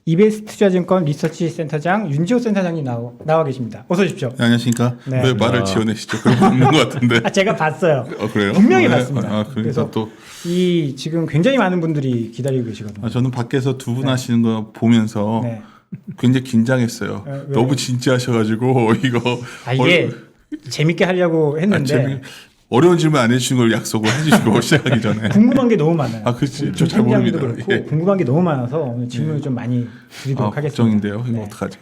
EBS 투자증권 리서치 센터장 윤지호 센터장님 나와 계십니다. 어서 오십시오. 네, 안녕하십니까? 네. 왜 말을 지어내시죠? 그런 거 없는 것 같은데. 제가 봤어요. 그래요? 분명히 네. 봤습니다. 그래서 또 이 지금 굉장히 많은 분들이 기다리고 계시거든요. 저는 밖에서 두 분 네. 하시는 거 보면서 네. 굉장히 긴장했어요. 왜요? 너무 진지하셔가지고 이거 이게 재밌게 하려고 했는데 어려운 질문 안 해주신 걸 약속을 해주시고 시작하기 전에. 궁금한 게 너무 많아요. 그렇지. 우리 저 잘 모릅니다. 그렇고 예. 궁금한 게 너무 많아서 오늘 질문을 좀 많이 드리도록 하겠습니다. 걱정인데요. 이거 네. 어떡하죠?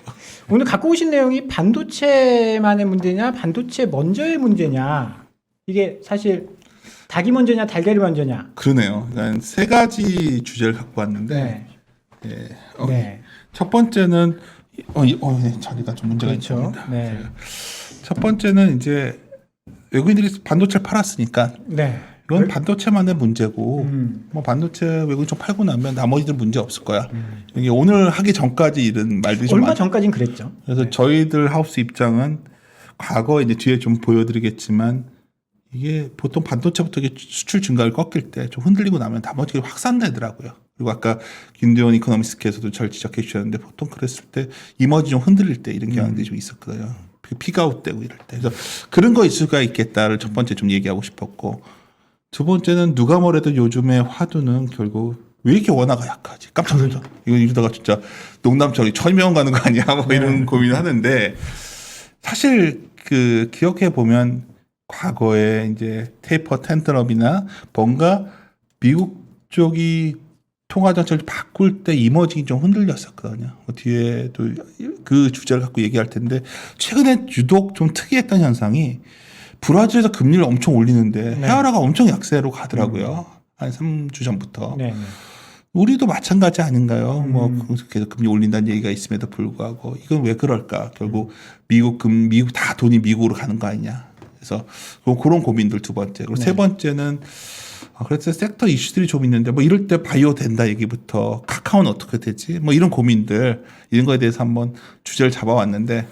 오늘 갖고 오신 내용이 반도체만의 문제냐, 반도체 먼저의 문제냐. 이게 사실 닭이 먼저냐, 달걀이 먼저냐. 그러네요. 그러니까 세 가지 주제를 갖고 왔는데 네. 예. 네. 첫 번째는 네, 자리가 좀 문제가 그렇죠. 있습니다. 네. 첫 번째는 이제 외국인들이 반도체를 팔았으니까 네. 이건 반도체만의 문제고 음. 뭐 반도체 외국인 좀 팔고 나면 나머지들 문제 없을 거야. 이게 오늘 하기 전까지 이런 말들이 좀 얼마 많아요. 전까진 그랬죠. 그래서 네. 저희들 하우스 입장은 과거 이제 뒤에 좀 보여드리겠지만 이게 보통 반도체부터 이게 수출 증가를 꺾일 때 좀 흔들리고 나면 나머지가 확산되더라고요. 그리고 아까 김대원 이코노미스트께서도 절 지적해 주셨는데 보통 그랬을 때 이머지 좀 흔들릴 때 이런 경향들이 좀 있었거든요. 피가웃되고 이럴 때. 그래서 그런 거 있을 수가 있겠다를 첫 번째 좀 얘기하고 싶었고, 두 번째는 누가 뭐래도 요즘에 화두는 결국 왜 이렇게 원화가 약하지? 깜짝 놀랐어. 이거 이러다가 진짜 농담처럼 천명 가는 거 아니야? 뭐 이런 고민을 하는데 사실 그 기억해 보면 과거에 이제 테이퍼 텐트럼이나 뭔가 미국 쪽이 통화 정책을 바꿀 때 이머징이 좀 흔들렸었거든요. 뒤에도 그 주제를 갖고 얘기할 텐데 최근에 유독 좀 특이했던 현상이 브라질에서 금리를 엄청 올리는데 네. 헤아라가 엄청 약세로 가더라고요. 한 3주 전부터. 네. 네. 우리도 마찬가지 아닌가요? 뭐 계속 금리 올린다는 얘기가 있음에도 불구하고 이건 왜 그럴까? 결국 미국 다 돈이 미국으로 가는 거 아니냐? 그래서 그런 고민들 두 번째. 그리고 네. 세 번째는 그래서 섹터 이슈들이 좀 있는데 뭐 이럴 때 바이오 된다 얘기부터 카카오는 어떻게 되지? 뭐 이런 고민들 이런 거에 대해서 한번 주제를 잡아왔는데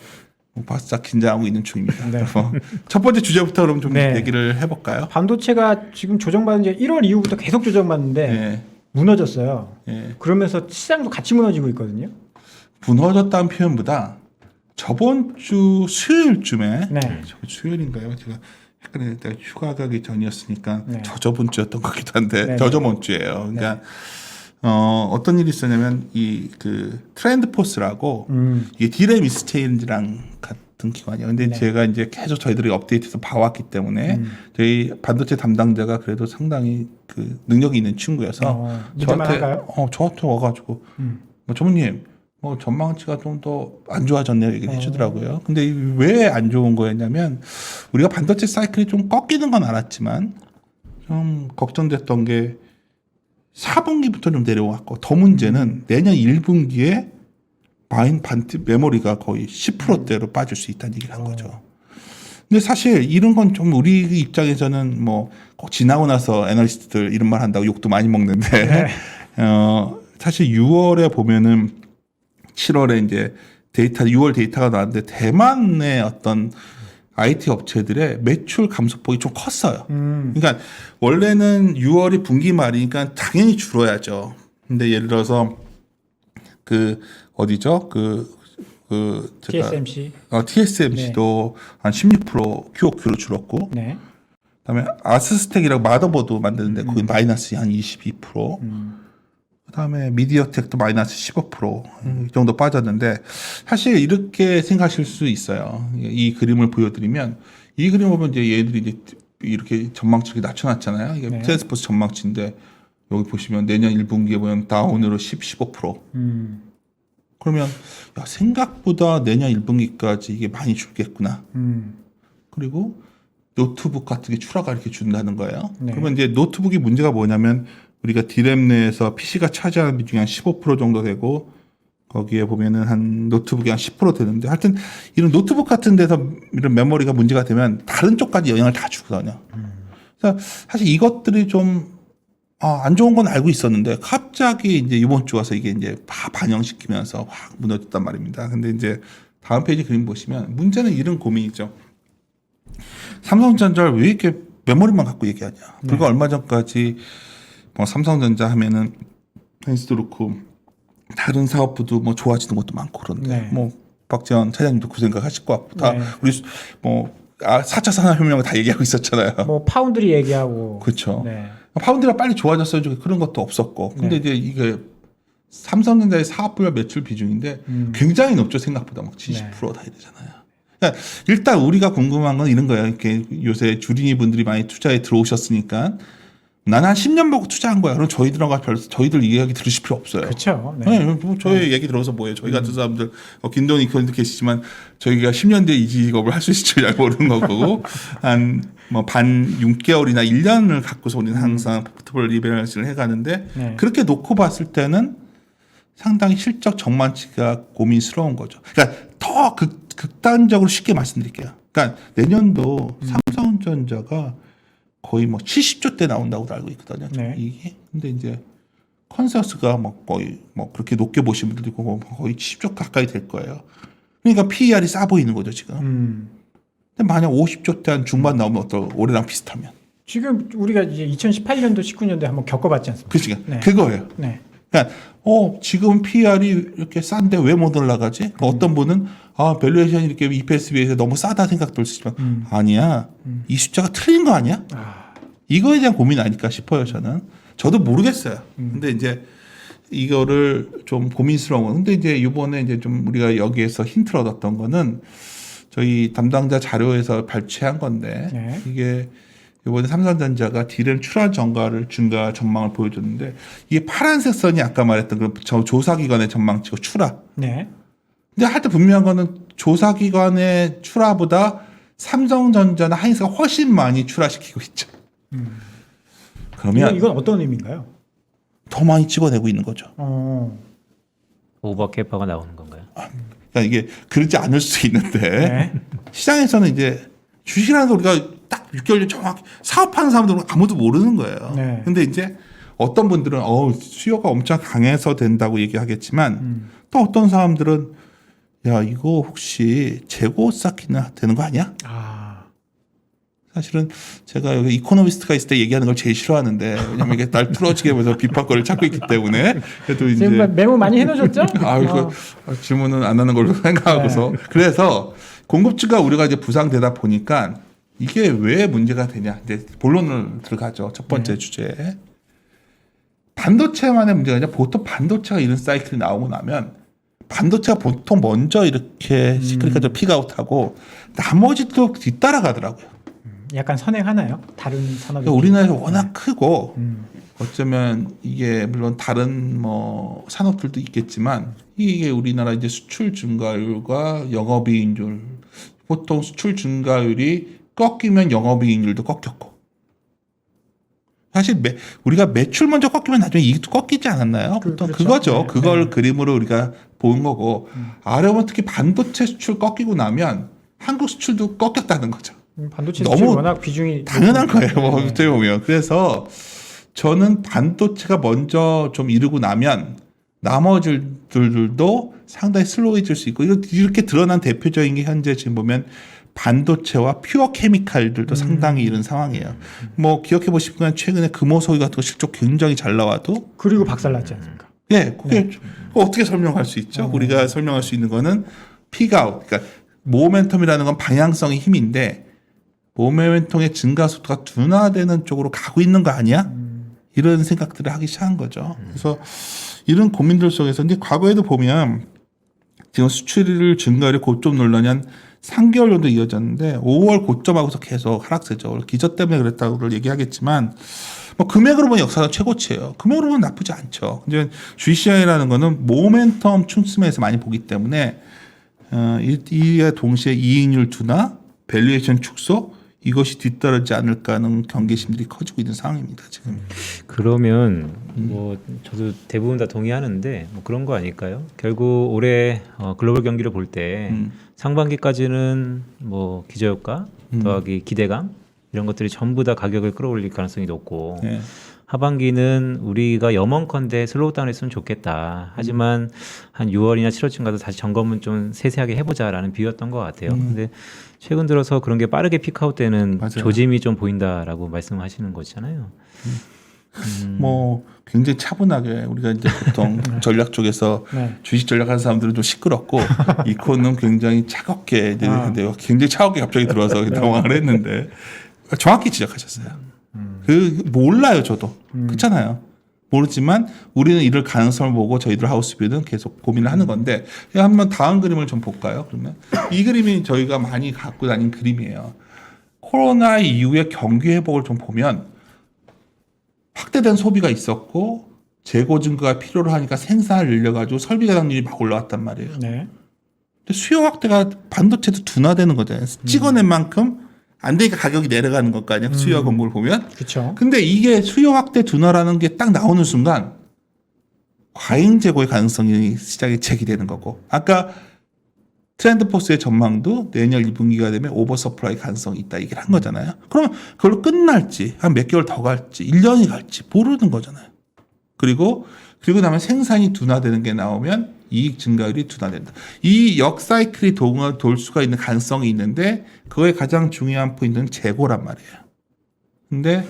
바싹 긴장하고 있는 중입니다. 네. 그래서 첫 번째 주제부터 그럼 좀 네. 얘기를 해볼까요? 반도체가 지금 조정받은 지 1월 이후부터 계속 조정받는데 네. 무너졌어요. 네. 그러면서 시장도 같이 무너지고 있거든요. 무너졌다는 표현보다 저번 주 수요일쯤에 네. 수요일인가요? 제가 헷갈리는데 휴가 가기 전이었으니까 네. 저번 주였던 것 같기도 한데 네. 저번 주예요. 그러니까 어떤 일이 있었냐면 이 그 트렌드 포스라고 이게 디램 익스체인지랑 같은 기관이에요. 근데 네. 제가 이제 계속 저희들이 업데이트해서 봐왔기 때문에 저희 반도체 담당자가 그래도 상당히 그 능력이 있는 친구여서 믿을만 할까요? 저한테 와가지고 뭐 전무님 뭐 전망치가 좀 더 안 좋아졌네요 얘기를 해주더라고요. 근데 왜 안 좋은 거였냐면 우리가 반도체 사이클이 좀 꺾이는 건 알았지만 좀 걱정됐던 게 4분기부터 좀 내려왔고 더 문제는 내년 1분기에 메모리가 거의 10%대로 빠질 수 있다는 얘기를 한 거죠. 근데 사실 이런 건 좀 우리 입장에서는 뭐 꼭 지나고 나서 애널리스트들 이런 말 한다고 욕도 많이 먹는데 네. 사실 6월에 보면은 7월에 이제 6월 데이터가 나왔는데 대만의 어떤 IT 업체들의 매출 감소폭이 좀 컸어요. 그러니까 원래는 6월이 분기 말이니까 당연히 줄어야죠. 근데 예를 들어서 그 어디죠? 제가 TSMC. TSMC도 한 16% QOQ로 줄었고, 네. 그다음에 아스스텍이라고 마더보드 만드는데 거기 마이너스 한 22%. 그다음에 미디어텍도 마이너스 15%이 정도 빠졌는데 사실 이렇게 생각하실 수 있어요. 이 그림을 보여드리면 이 그림 보면 이제 얘들이 이제 이렇게 전망치를 낮춰놨잖아요. 이게 네. 세일스포스 전망치인데 여기 보시면 내년 1분기에 보면 다운으로 15%. 그러면 야, 생각보다 내년 1분기까지 이게 많이 줄겠구나. 그리고 노트북 같은 게 추라가 이렇게 준다는 거예요. 네. 그러면 이제 노트북이 문제가 뭐냐면 우리가 디램 내에서 PC가 차지하는 비중이 한 15% 정도 되고 거기에 보면은 한 노트북이 한 10% 되는데 하여튼 이런 노트북 같은 데서 이런 메모리가 문제가 되면 다른 쪽까지 영향을 다 주거든요. 그래서 사실 이것들이 좀 안 좋은 건 알고 있었는데 갑자기 이제 이번 주 와서 이게 이제 반영시키면서 확 무너졌단 말입니다. 근데 이제 다음 페이지 그림 보시면 문제는 이런 고민이죠. 삼성전자를 왜 이렇게 메모리만 갖고 얘기하냐. 불과 얼마 전까지 뭐 삼성전자 하면은 펜스도 그렇고 다른 사업부도 뭐 좋아지는 것도 많고 그런데 네. 뭐 박재원 차장님도 그 생각하실 것 같고 다 네. 우리 뭐 4차 산업혁명을 다 얘기하고 있었잖아요. 뭐 파운드리 얘기하고. 그렇죠. 네. 파운드가 빨리 좋아졌어요. 그런 것도 없었고. 근데 이제 이게 삼성전자의 사업 분야 매출 비중인데 굉장히 높죠. 생각보다 막 70% 다 이러잖아요. 그러니까 일단 우리가 궁금한 건 이런 거예요. 이렇게 요새 주린이 분들이 많이 투자에 들어오셨으니까 나는 한 10년 보고 투자한 거야. 그럼 저희들 이야기 들으실 필요 없어요. 그렇죠. 네. 네, 뭐 저희 얘기 들어서 뭐예요? 저희 같은 사람들 김동희 의원도 계시지만 저희가 10년 뒤에 이 직업을 할 수 있을지 잘 모르는 거고 한 뭐 반 6개월이나 1년을 갖고서 우리는 항상 포트폴리오 리밸런스를 해가는데 네. 그렇게 놓고 봤을 때는 상당히 실적 전망치가 고민스러운 거죠. 그러니까 더 극단적으로 쉽게 말씀드릴게요. 그러니까 내년도 삼성전자가 거의 뭐 70조 대 나온다고 알고 있거든요. 네. 이게 근데 이제 컨센서스가 뭐 거의 뭐 그렇게 높게 보신 분들도 있고 뭐 거의 70조 가까이 될 거예요. 그러니까 PER이 싸 보이는 거죠 지금. 근데 만약 50조 대 한 중반 나오면 올해랑 비슷하면. 지금 우리가 이제 2018년도 19년도에 한번 겪어봤지 않습니까? 그렇죠. 네. 그거예요. 네. 그러니까 지금 PER이 이렇게 싼데 왜 못 올라가지? 어떤 분은 밸류에이션이 이렇게 EPS 비해서 너무 싸다 생각될 수 있지만 아니야. 이 숫자가 틀린 거 아니야? 이거에 대한 고민 아닐까 싶어요, 저는. 저도 모르겠어요. 근데 이제 이거를 좀 고민스러운 거. 근데 이제 이번에 이제 좀 우리가 여기에서 힌트를 얻었던 거는 저희 담당자 자료에서 발췌한 건데 네. 이게 이번에 삼성전자가 디램 출하 증가 전망을 보여줬는데 이게 파란색 선이 아까 말했던 그 조사기관의 전망치고 출하. 네. 근데 하여튼 분명한 거는 조사기관의 출하보다 삼성전자나 하이닉스가 훨씬 많이 출하시키고 있죠. 그러면 이건 어떤 의미인가요? 더 많이 찍어내고 있는 거죠. 오버캐파가 나오는 건가요? 그러니까 이게 그러지 않을 수 있는데 네. 시장에서는 이제 주식이라는 거 우리가 딱 6개월 전 정확히 사업하는 사람들은 아무도 모르는 거예요. 네. 근데 이제 어떤 분들은 수요가 엄청 강해서 된다고 얘기하겠지만 또 어떤 사람들은 야 이거 혹시 재고 쌓기나 되는 거 아니야? 사실은 제가 여기 이코노미스트가 있을 때 얘기하는 걸 제일 싫어하는데 왜냐면 이게 날 뚫어지게 하면서 비판거리를 찾고 있기 때문에 그래도 이제 지금 메모 많이 해놓으셨죠? 이거 질문은 안 하는 걸로 생각하고서 그래서 공급주가 우리가 이제 부상되다 보니까 이게 왜 문제가 되냐 이제 본론을 들어가죠. 첫 번째 주제 반도체만의 문제가 아니라 보통 반도체가 이런 사이클이 나오고 나면 반도체가 보통 먼저 이렇게 시크릿까지 픽아웃하고 나머지도 뒤따라가더라고요. 약간 선행하나요? 다른 산업이? 그러니까 우리나라에서 워낙 크고 어쩌면 이게 물론 다른 뭐 산업들도 있겠지만 이게 우리나라 이제 수출 증가율과 영업이익률 보통 수출 증가율이 꺾이면 영업이익률도 꺾였고 사실 우리가 매출 먼저 꺾이면 나중에 이익도 꺾이지 않았나요? 보통 그렇죠. 그거죠. 네. 그걸 그림으로 우리가 본 거고 아래 보면 특히 반도체 수출 꺾이고 나면 한국 수출도 꺾였다는 거죠. 반도체 너무 수출 워낙 비중이 당연한 거예요. 네. 어떻게 보면. 그래서 저는 반도체가 먼저 좀 이르고 나면 나머지들도 상당히 슬로우해질 수 있고 이렇게 드러난 대표적인 게 현재 지금 보면 반도체와 퓨어 케미칼들도 상당히 이런 상황이에요. 뭐 기억해 보시면 최근에 금호소위 같은 거 실적 굉장히 잘 나와도 그리고 박살났지 않습니까? 예, 그게 어떻게 설명할 수 있죠? 우리가 설명할 수 있는 거는 픽아웃. 그러니까 모멘텀이라는 건 방향성의 힘인데 모멘텀의 증가 속도가 둔화되는 쪽으로 가고 있는 거 아니야? 이런 생각들을 하기 시작한 거죠. 그래서 이런 고민들 속에서 이제 과거에도 보면 지금 수출 증가율이 고점 논란이 한 3개월 정도 이어졌는데 5월 고점하고서 계속 하락세죠. 기저 때문에 그랬다고 얘기하겠지만 뭐 금액으로 보면 역사상 최고치예요. 금액으로 보면 나쁘지 않죠. 근데 GCI라는 거는 모멘텀 춤스에서 많이 보기 때문에 이에 동시에 이익률 둔화, 밸류에이션 축소 이것이 뒤따르지 않을까 하는 경계심들이 커지고 있는 상황입니다. 지금. 그러면 뭐 저도 대부분 다 동의하는데 뭐 그런 거 아닐까요? 결국 올해 글로벌 경기를 볼 때 상반기까지는 뭐 기저효과 더하기 기대감 이런 것들이 전부 다 가격을 끌어올릴 가능성이 높고 네. 하반기는 우리가 염원컨대 슬로우 다운 했으면 좋겠다. 하지만 한 6월이나 7월쯤 가서 다시 점검은 좀 세세하게 해보자라는 비유였던 것 같아요. 근데 최근 들어서 그런 게 빠르게 피크아웃 되는 맞아요. 조짐이 좀 보인다라고 말씀하시는 거잖아요. 뭐 굉장히 차분하게 우리가 이제 보통 전략 쪽에서 네. 주식 전략하는 사람들은 좀 시끄럽고 이코는 굉장히 차갑게 근데 굉장히 차갑게 갑자기 들어와서 당황을 했는데 정확히 지적하셨어요. 그 몰라요 저도 그렇잖아요. 모르지만 우리는 이럴 가능성을 보고 저희들 하우스비는 계속 고민을 하는 건데 한번 다음 그림을 좀 볼까요? 그러면 이 그림이 저희가 많이 갖고 다닌 그림이에요. 코로나 이후에 경기 회복을 좀 보면 확대된 소비가 있었고 재고 증가가 필요로 하니까 생산을 늘려가지고 설비 가동률이 막 올라왔단 말이에요. 네. 근데 수요 확대가 반도체도 둔화되는 거잖아요. 찍어낸 만큼 안 되니까 가격이 내려가는 것 아니야. 수요와 공급을 보면. 그렇죠. 근데 이게 수요 확대 둔화라는 게 딱 나오는 순간 과잉 재고의 가능성이 시장에 제기되는 거고 아까 트렌드포스의 전망도 내년 2분기가 되면 오버서플라이 가능성이 있다 얘기를 한 거잖아요. 그러면 그걸로 끝날지 한 몇 개월 더 갈지 1년이 갈지 모르는 거잖아요. 그리고 나면 생산이 둔화되는 게 나오면 이익 증가율이 둔화된다. 이 역사이클이 돌 수가 있는 가능성이 있는데 그거의 가장 중요한 포인트는 재고란 말이에요. 근데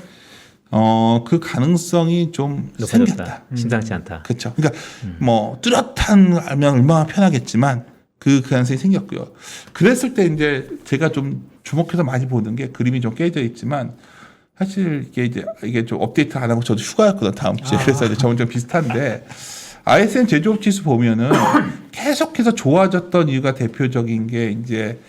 그 가능성이 좀 생겼다. 높아졌다. 심상치 않다. 그렇죠. 그러니까 뭐 뚜렷한 알면 얼마나 편하겠지만 그 가능성이 생겼고요. 그랬을 때 이제 제가 좀 주목해서 많이 보는 게 그림이 좀 깨져 있지만 사실 이게 좀 업데이트 안 하고 저도 휴가였거든 다음 주에. 그래서 이제 저는 좀 비슷한데 ISM 제조업 지수 보면은 계속해서 좋아졌던 이유가 대표적인 게 이제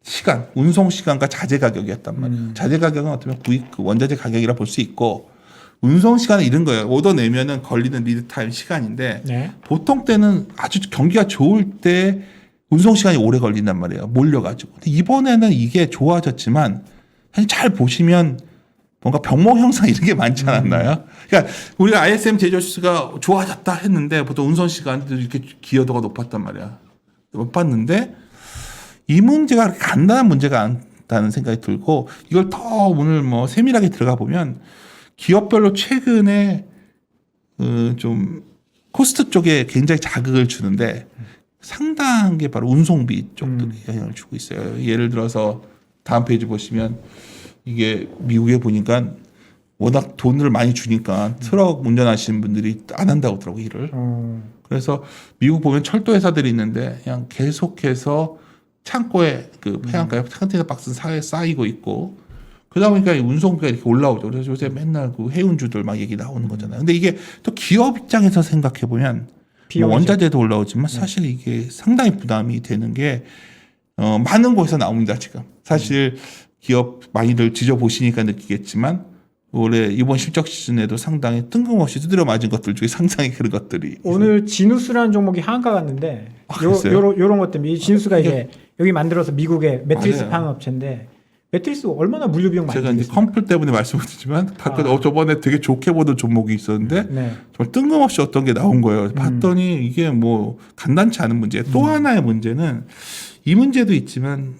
시간, 운송 시간과 자재 가격이었단 말이에요. 자재 가격은 어떻게 보면 구입 그 원자재 가격이라 볼 수 있고 운송 시간은 이런 거예요. 오더 내면은 걸리는 리드 타임 시간인데 네. 보통 때는 아주 경기가 좋을 때 운송 시간이 오래 걸린단 말이에요. 몰려가지고. 근데 이번에는 이게 좋아졌지만 사실 잘 보시면 뭔가 병목 형상 이런 게 많지 않았나요? 그러니까 우리가 ISM 제조수가 좋아졌다 했는데 보통 운송 시간도 이렇게 기여도가 높았단 말이야. 높았는데 이 문제가 그렇게 간단한 문제가 않다는 생각이 들고 이걸 더 오늘 뭐 세밀하게 들어가 보면 기업별로 최근에 좀 코스트 쪽에 굉장히 자극을 주는데 상당한 게 바로 운송비 쪽들이 영향을 주고 있어요. 예를 들어서 다음 페이지 보시면 이게 미국에 보니까 워낙 돈을 많이 주니까 트럭 운전하시는 분들이 안 한다고 하더라고요, 일을. 그래서 미국 보면 철도 회사들이 있는데 그냥 계속해서 창고에 그 폐양가에 컨테이너 박스 쌓이고 있고 그러다 보니까 운송비가 이렇게 올라오죠. 그래서 요새 맨날 그 해운주들 막 얘기 나오는 거잖아요. 근데 이게 또 기업 입장에서 생각해 보면 뭐 원자재도 올라오지만 사실 이게 상당히 부담이 되는 게 많은 곳에서 나옵니다. 지금 사실 기업 많이들 지져보시니까 느끼겠지만 올해 이번 실적 시즌에도 상당히 뜬금없이 두드려 맞은 것들 중에 상당히 그런 것들이 오늘 지누스라는 종목이 하한가 갔는데 요런 것들 이 지누스가 이제 여기 만들어서 미국의 매트리스 맞아요. 파는 업체인데 매트리스 얼마나 물류 비용 많이 제가 이제 들겠습니까? 컴플 때문에 말씀을 드리지만 가끔 저번에 되게 좋게 보던 종목이 있었는데 네. 정말 뜬금없이 어떤 게 나온 거예요. 봤더니 이게 뭐 간단치 않은 문제. 또 하나의 문제는 이 문제도 있지만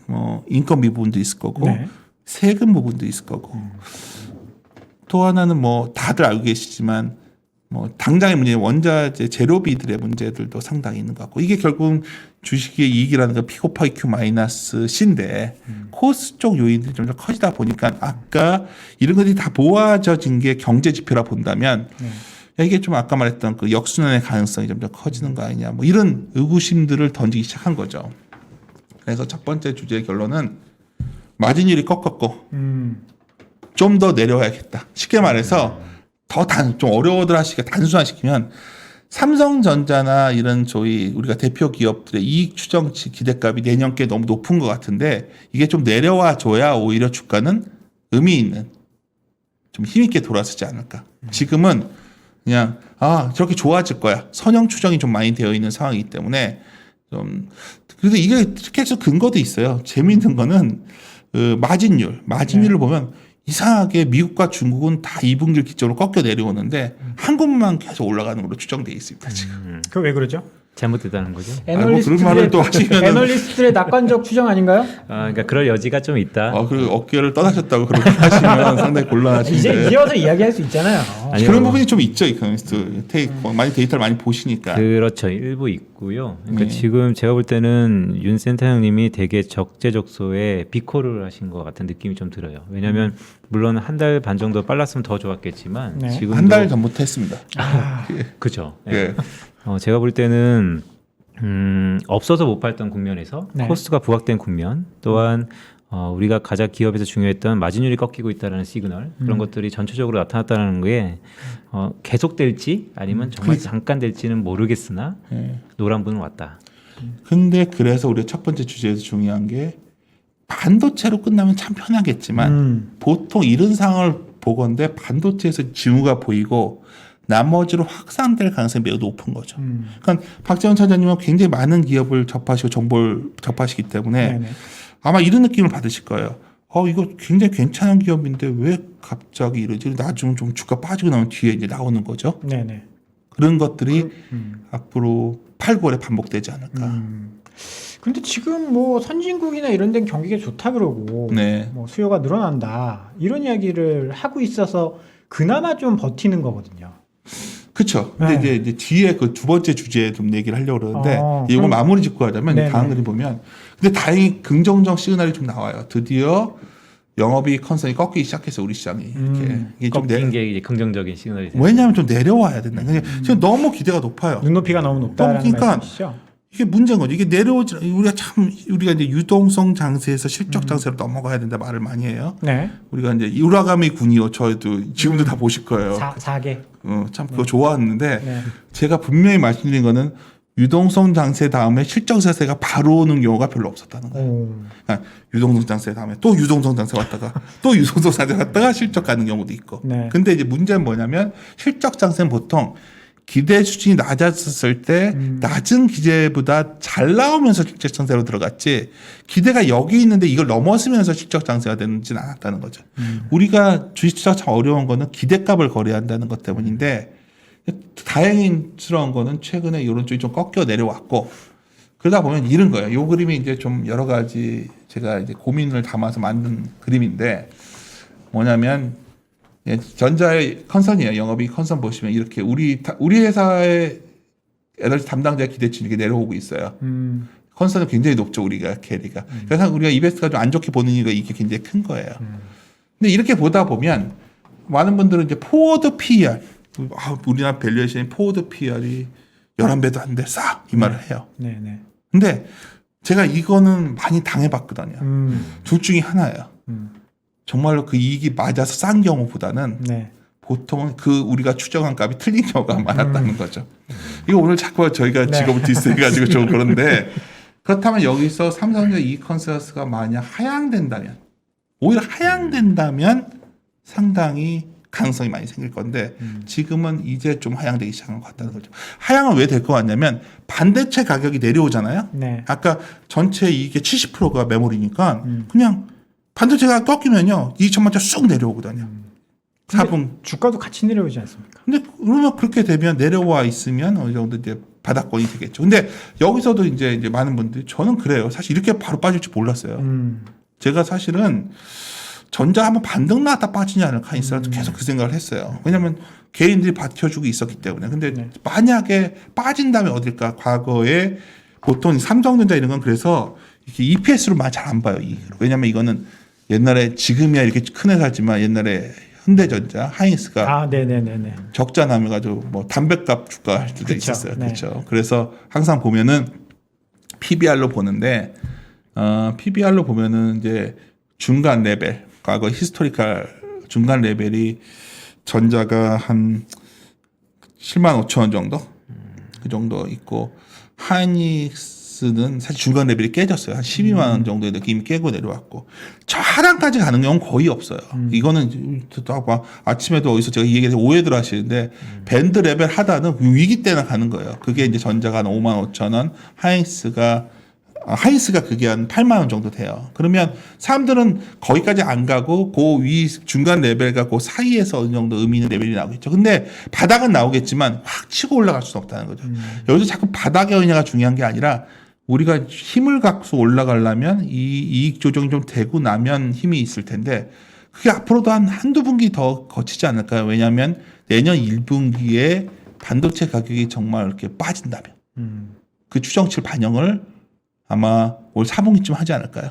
인건비 부분도 있을 거고 네. 세금 부분도 있을 거고 또 하나는 뭐 다들 알고 계시지만 뭐 당장의 문제 원자재 재료비들의 문제들도 상당히 있는 것 같고 이게 결국 주식의 이익이라는 건 P 곱하기 Q 마이너스 C인데 코스 쪽 요인들이 점점 커지다 보니까 아까 이런 것들이 다 모아져진 게 경제 지표라 본다면 이게 좀 아까 말했던 그 역순환의 가능성이 점점 커지는 거 아니냐 뭐 이런 의구심들을 던지기 시작한 거죠. 그래서 첫 번째 주제의 결론은 마진율이 꺾었고 좀 더 내려와야겠다. 쉽게 말해서 좀 어려워들 하시니까 단순화시키면 삼성전자나 이런 우리가 대표 기업들의 이익 추정치 기대값이 내년께 너무 높은 것 같은데 이게 좀 내려와 줘야 오히려 주가는 의미 있는 좀 힘있게 돌아서지 않을까. 지금은 그냥 저렇게 좋아질 거야. 선형 추정이 좀 많이 되어 있는 상황이기 때문에 좀 그래도 이게 이렇게 해서 근거도 있어요. 재미있는 거는 마진율을 보면 이상하게 미국과 중국은 다 2분기를 기점으로 꺾여 내려오는데 한국만 계속 올라가는 걸로 추정되어 있습니다. 지금. 그 왜 그러죠? 잘못됐다는 거죠. 그런 말을 또 하시면은 애널리스트들의 낙관적 추정 아닌가요? 그러니까 그럴 여지가 좀 있다. 그리고 어깨를 떠나셨다고 그렇게 하시면 상당히 곤란하신데. 이제 이어서 이야기할 수 있잖아요. 아니요. 그런 부분이 좀 있죠, 이코노미스트. 많이 데이터를 많이 보시니까. 그렇죠. 일부 있고요. 그러니까 네. 지금 제가 볼 때는 윤 센터장님이 되게 적재적소에 비코를 하신 것 같은 느낌이 좀 들어요. 왜냐하면 물론 한 달 반 정도 빨랐으면 더 좋았겠지만 네. 지금 한 달 전부터 했습니다. 그죠. 예. 제가 볼 때는 없어서 못 팔던 국면에서 네. 코스트가 부각된 국면 또한 우리가 가장 기업에서 중요했던 마진율이 꺾이고 있다는 시그널 그런 것들이 전체적으로 나타났다는 게 계속될지 아니면 정말 잠깐 될지는 모르겠으나 예. 노란분은 왔다. 근데 그래서 우리가 첫 번째 주제에서 중요한 게 반도체로 끝나면 참 편하겠지만 보통 이런 상황을 보건대 반도체에서 징후가 보이고 나머지로 확산될 가능성이 매우 높은 거죠. 그러니까 박재원 차장님은 굉장히 많은 기업을 접하시고 정보를 접하시기 때문에 네네. 아마 이런 느낌을 받으실 거예요. 이거 굉장히 괜찮은 기업인데 왜 갑자기 이러지? 나중에 좀 주가 빠지고 나면 뒤에 이제 나오는 거죠. 네네. 그런 것들이 앞으로 8, 9월에 반복되지 않을까. 근데 지금 뭐 선진국이나 이런 데는 경기가 좋다 그러고 네. 뭐 수요가 늘어난다 이런 이야기를 하고 있어서 그나마 좀 버티는 거거든요. 그렇죠. 근데 네. 이제 뒤에 그 두 번째 주제에 좀 얘기를 하려고 그러는데 이거 그럼- 마무리 짓고 하자면 네네. 다음 그림 보면 근데 다행히 긍정적 시그널이 좀 나와요. 드디어 영업이익 컨선이 꺾이기 시작해서 우리 시장이 이렇게 이게 좀 꺾인 게 이제 긍정적인 시그널이 돼요. 왜냐하면 좀 내려와야 된다. 근데 지금 너무 기대가 높아요. 눈높이가 너무 높다라는 그러니까 말씀이시죠? 이게 문제인 거죠. 이게 내려오지 우리가 이제 유동성 장세에서 실적 장세로 넘어가야 된다 말을 많이 해요. 네. 우리가 이제 유라가미 군이요. 저희도 지금도 다 보실 거예요. 4개. 참 그거 좋아하는데 네. 제가 분명히 말씀드린 거는 유동성 장세 다음에 실적 장세가 바로 오는 경우가 별로 없었다는 거예요. 오. 그러니까 유동성 장세 다음에 또 유동성 장세 왔다가 또 유동성 장세 왔다가 실적 가는 경우도 있고. 네. 근데 이제 문제는 뭐냐면 실적 장세는 보통 기대 수준이 낮았을 때 낮은 기대보다 잘 나오면서 실적 장세로 들어갔지 기대가 여기 있는데 이걸 넘어서면서 실적 장세가 되지는 않았다는 거죠. 우리가 주식시장 참 어려운 거는 기대값을 거래해야 한다는 것 때문인데 다행스러운 거는 최근에 이런 쪽이 좀 꺾여 내려왔고 그러다 보면 이런 거예요. 이 그림이 이제 좀 여러 가지 제가 이제 고민을 담아서 만든 그림인데 뭐냐면 전자의 컨선이에요. 영업이익 컨선 보시면 이렇게 우리 회사의 에너지 담당자 기대치 이렇게 내려오고 있어요. 컨선은 굉장히 높죠. 우리가 캐리가. 그래서 우리가 이베스트가 좀 안 좋게 보는 이유가 이게 굉장히 큰 거예요. 근데 이렇게 보다 보면 많은 분들은 이제 포워드 PER 우리나라 밸류에이션의 포워드 PER이 11배도 안 돼. 싸! 이 말을 해요. 네네. 근데 제가 이거는 많이 당해봤거든요. 둘 중에 하나예요. 정말로 그 이익이 맞아서 싼 경우보다는 네. 보통은 그 우리가 추정한 값이 틀린 경우가 많았다는 거죠. 이거 오늘 자꾸 저희가 네. 직업을 디스해가지고 좀 그런데 그렇다면 여기서 삼성전자 이익 컨센서스가 만약 하향된다면 오히려 하향된다면 상당히 가능성이 많이 생길 건데 지금은 이제 좀 하향되기 시작한 것 같다는 거죠. 하향은 왜 될 것 같냐면 반도체 가격이 내려오잖아요. 네. 아까 전체 이익의 70%가 메모리니까 그냥 반도체가 꺾이면요 2천만짜 쑥 내려오거든요. 4분. 주가도 같이 내려오지 않습니까? 근데 그러면 그렇게 되면 내려와 있으면 어느 정도 이제 바닥권이 되겠죠. 근데 여기서도 이제 많은 분들이 저는 그래요. 사실 이렇게 바로 빠질 줄 몰랐어요. 제가 사실은 전자 한번 반등 나왔다 빠지지 않을까 인사도 계속 그 생각을 했어요. 왜냐하면 개인들이 받쳐주고 있었기 때문에. 근데 네. 만약에 빠진다면 어딜까? 과거에 보통 삼성전자 이런 건 그래서 이렇게 EPS로만 잘 안 봐요. 왜냐하면 이거는 옛날에 지금이야 이렇게 큰 회사지만 옛날에 현대전자, 하이닉스가 네네네네. 적자 나면가지고 뭐 담배값 주가 할 때도 그쵸. 있었어요. 네. 그렇죠. 그래서 항상 보면은 PBR로 보는데 PBR로 보면은 이제 중간 레벨, 과거 히스토리컬 중간 레벨이 전자가 한 7만 5천 원 정도 그 정도 있고 하이닉스는 사실 중간 레벨이 깨졌어요. 한 12만 원 정도의 느낌이 깨고 내려왔고 저 하단까지 가는 경우는 거의 없어요. 이거는 아침에도 어디서 제가 이 얘기해서 오해들 하시는데 밴드 레벨 하단은 위기 때나 가는 거예요. 그게 이제 전자가 한 5만 5천 원, 하이닉스가 하이스가 그게 한 8만 원 정도 돼요. 그러면 사람들은 거기까지 안 가고 그 위 중간 레벨과 그 사이에서 어느 정도 의미 있는 레벨이 나오겠죠. 근데 바닥은 나오겠지만 확 치고 올라갈 수는 없다는 거죠. 여기서 자꾸 바닥에 어느냐가 중요한 게 아니라 우리가 힘을 갖고 올라가려면 이 이익 조정이 좀 되고 나면 힘이 있을 텐데 그게 앞으로도 한두 분기 더 거치지 않을까요? 왜냐하면 내년 1분기에 반도체 가격이 정말 이렇게 빠진다면 그 추정치를 반영을 아마 올 4분기쯤 하지 않을까요?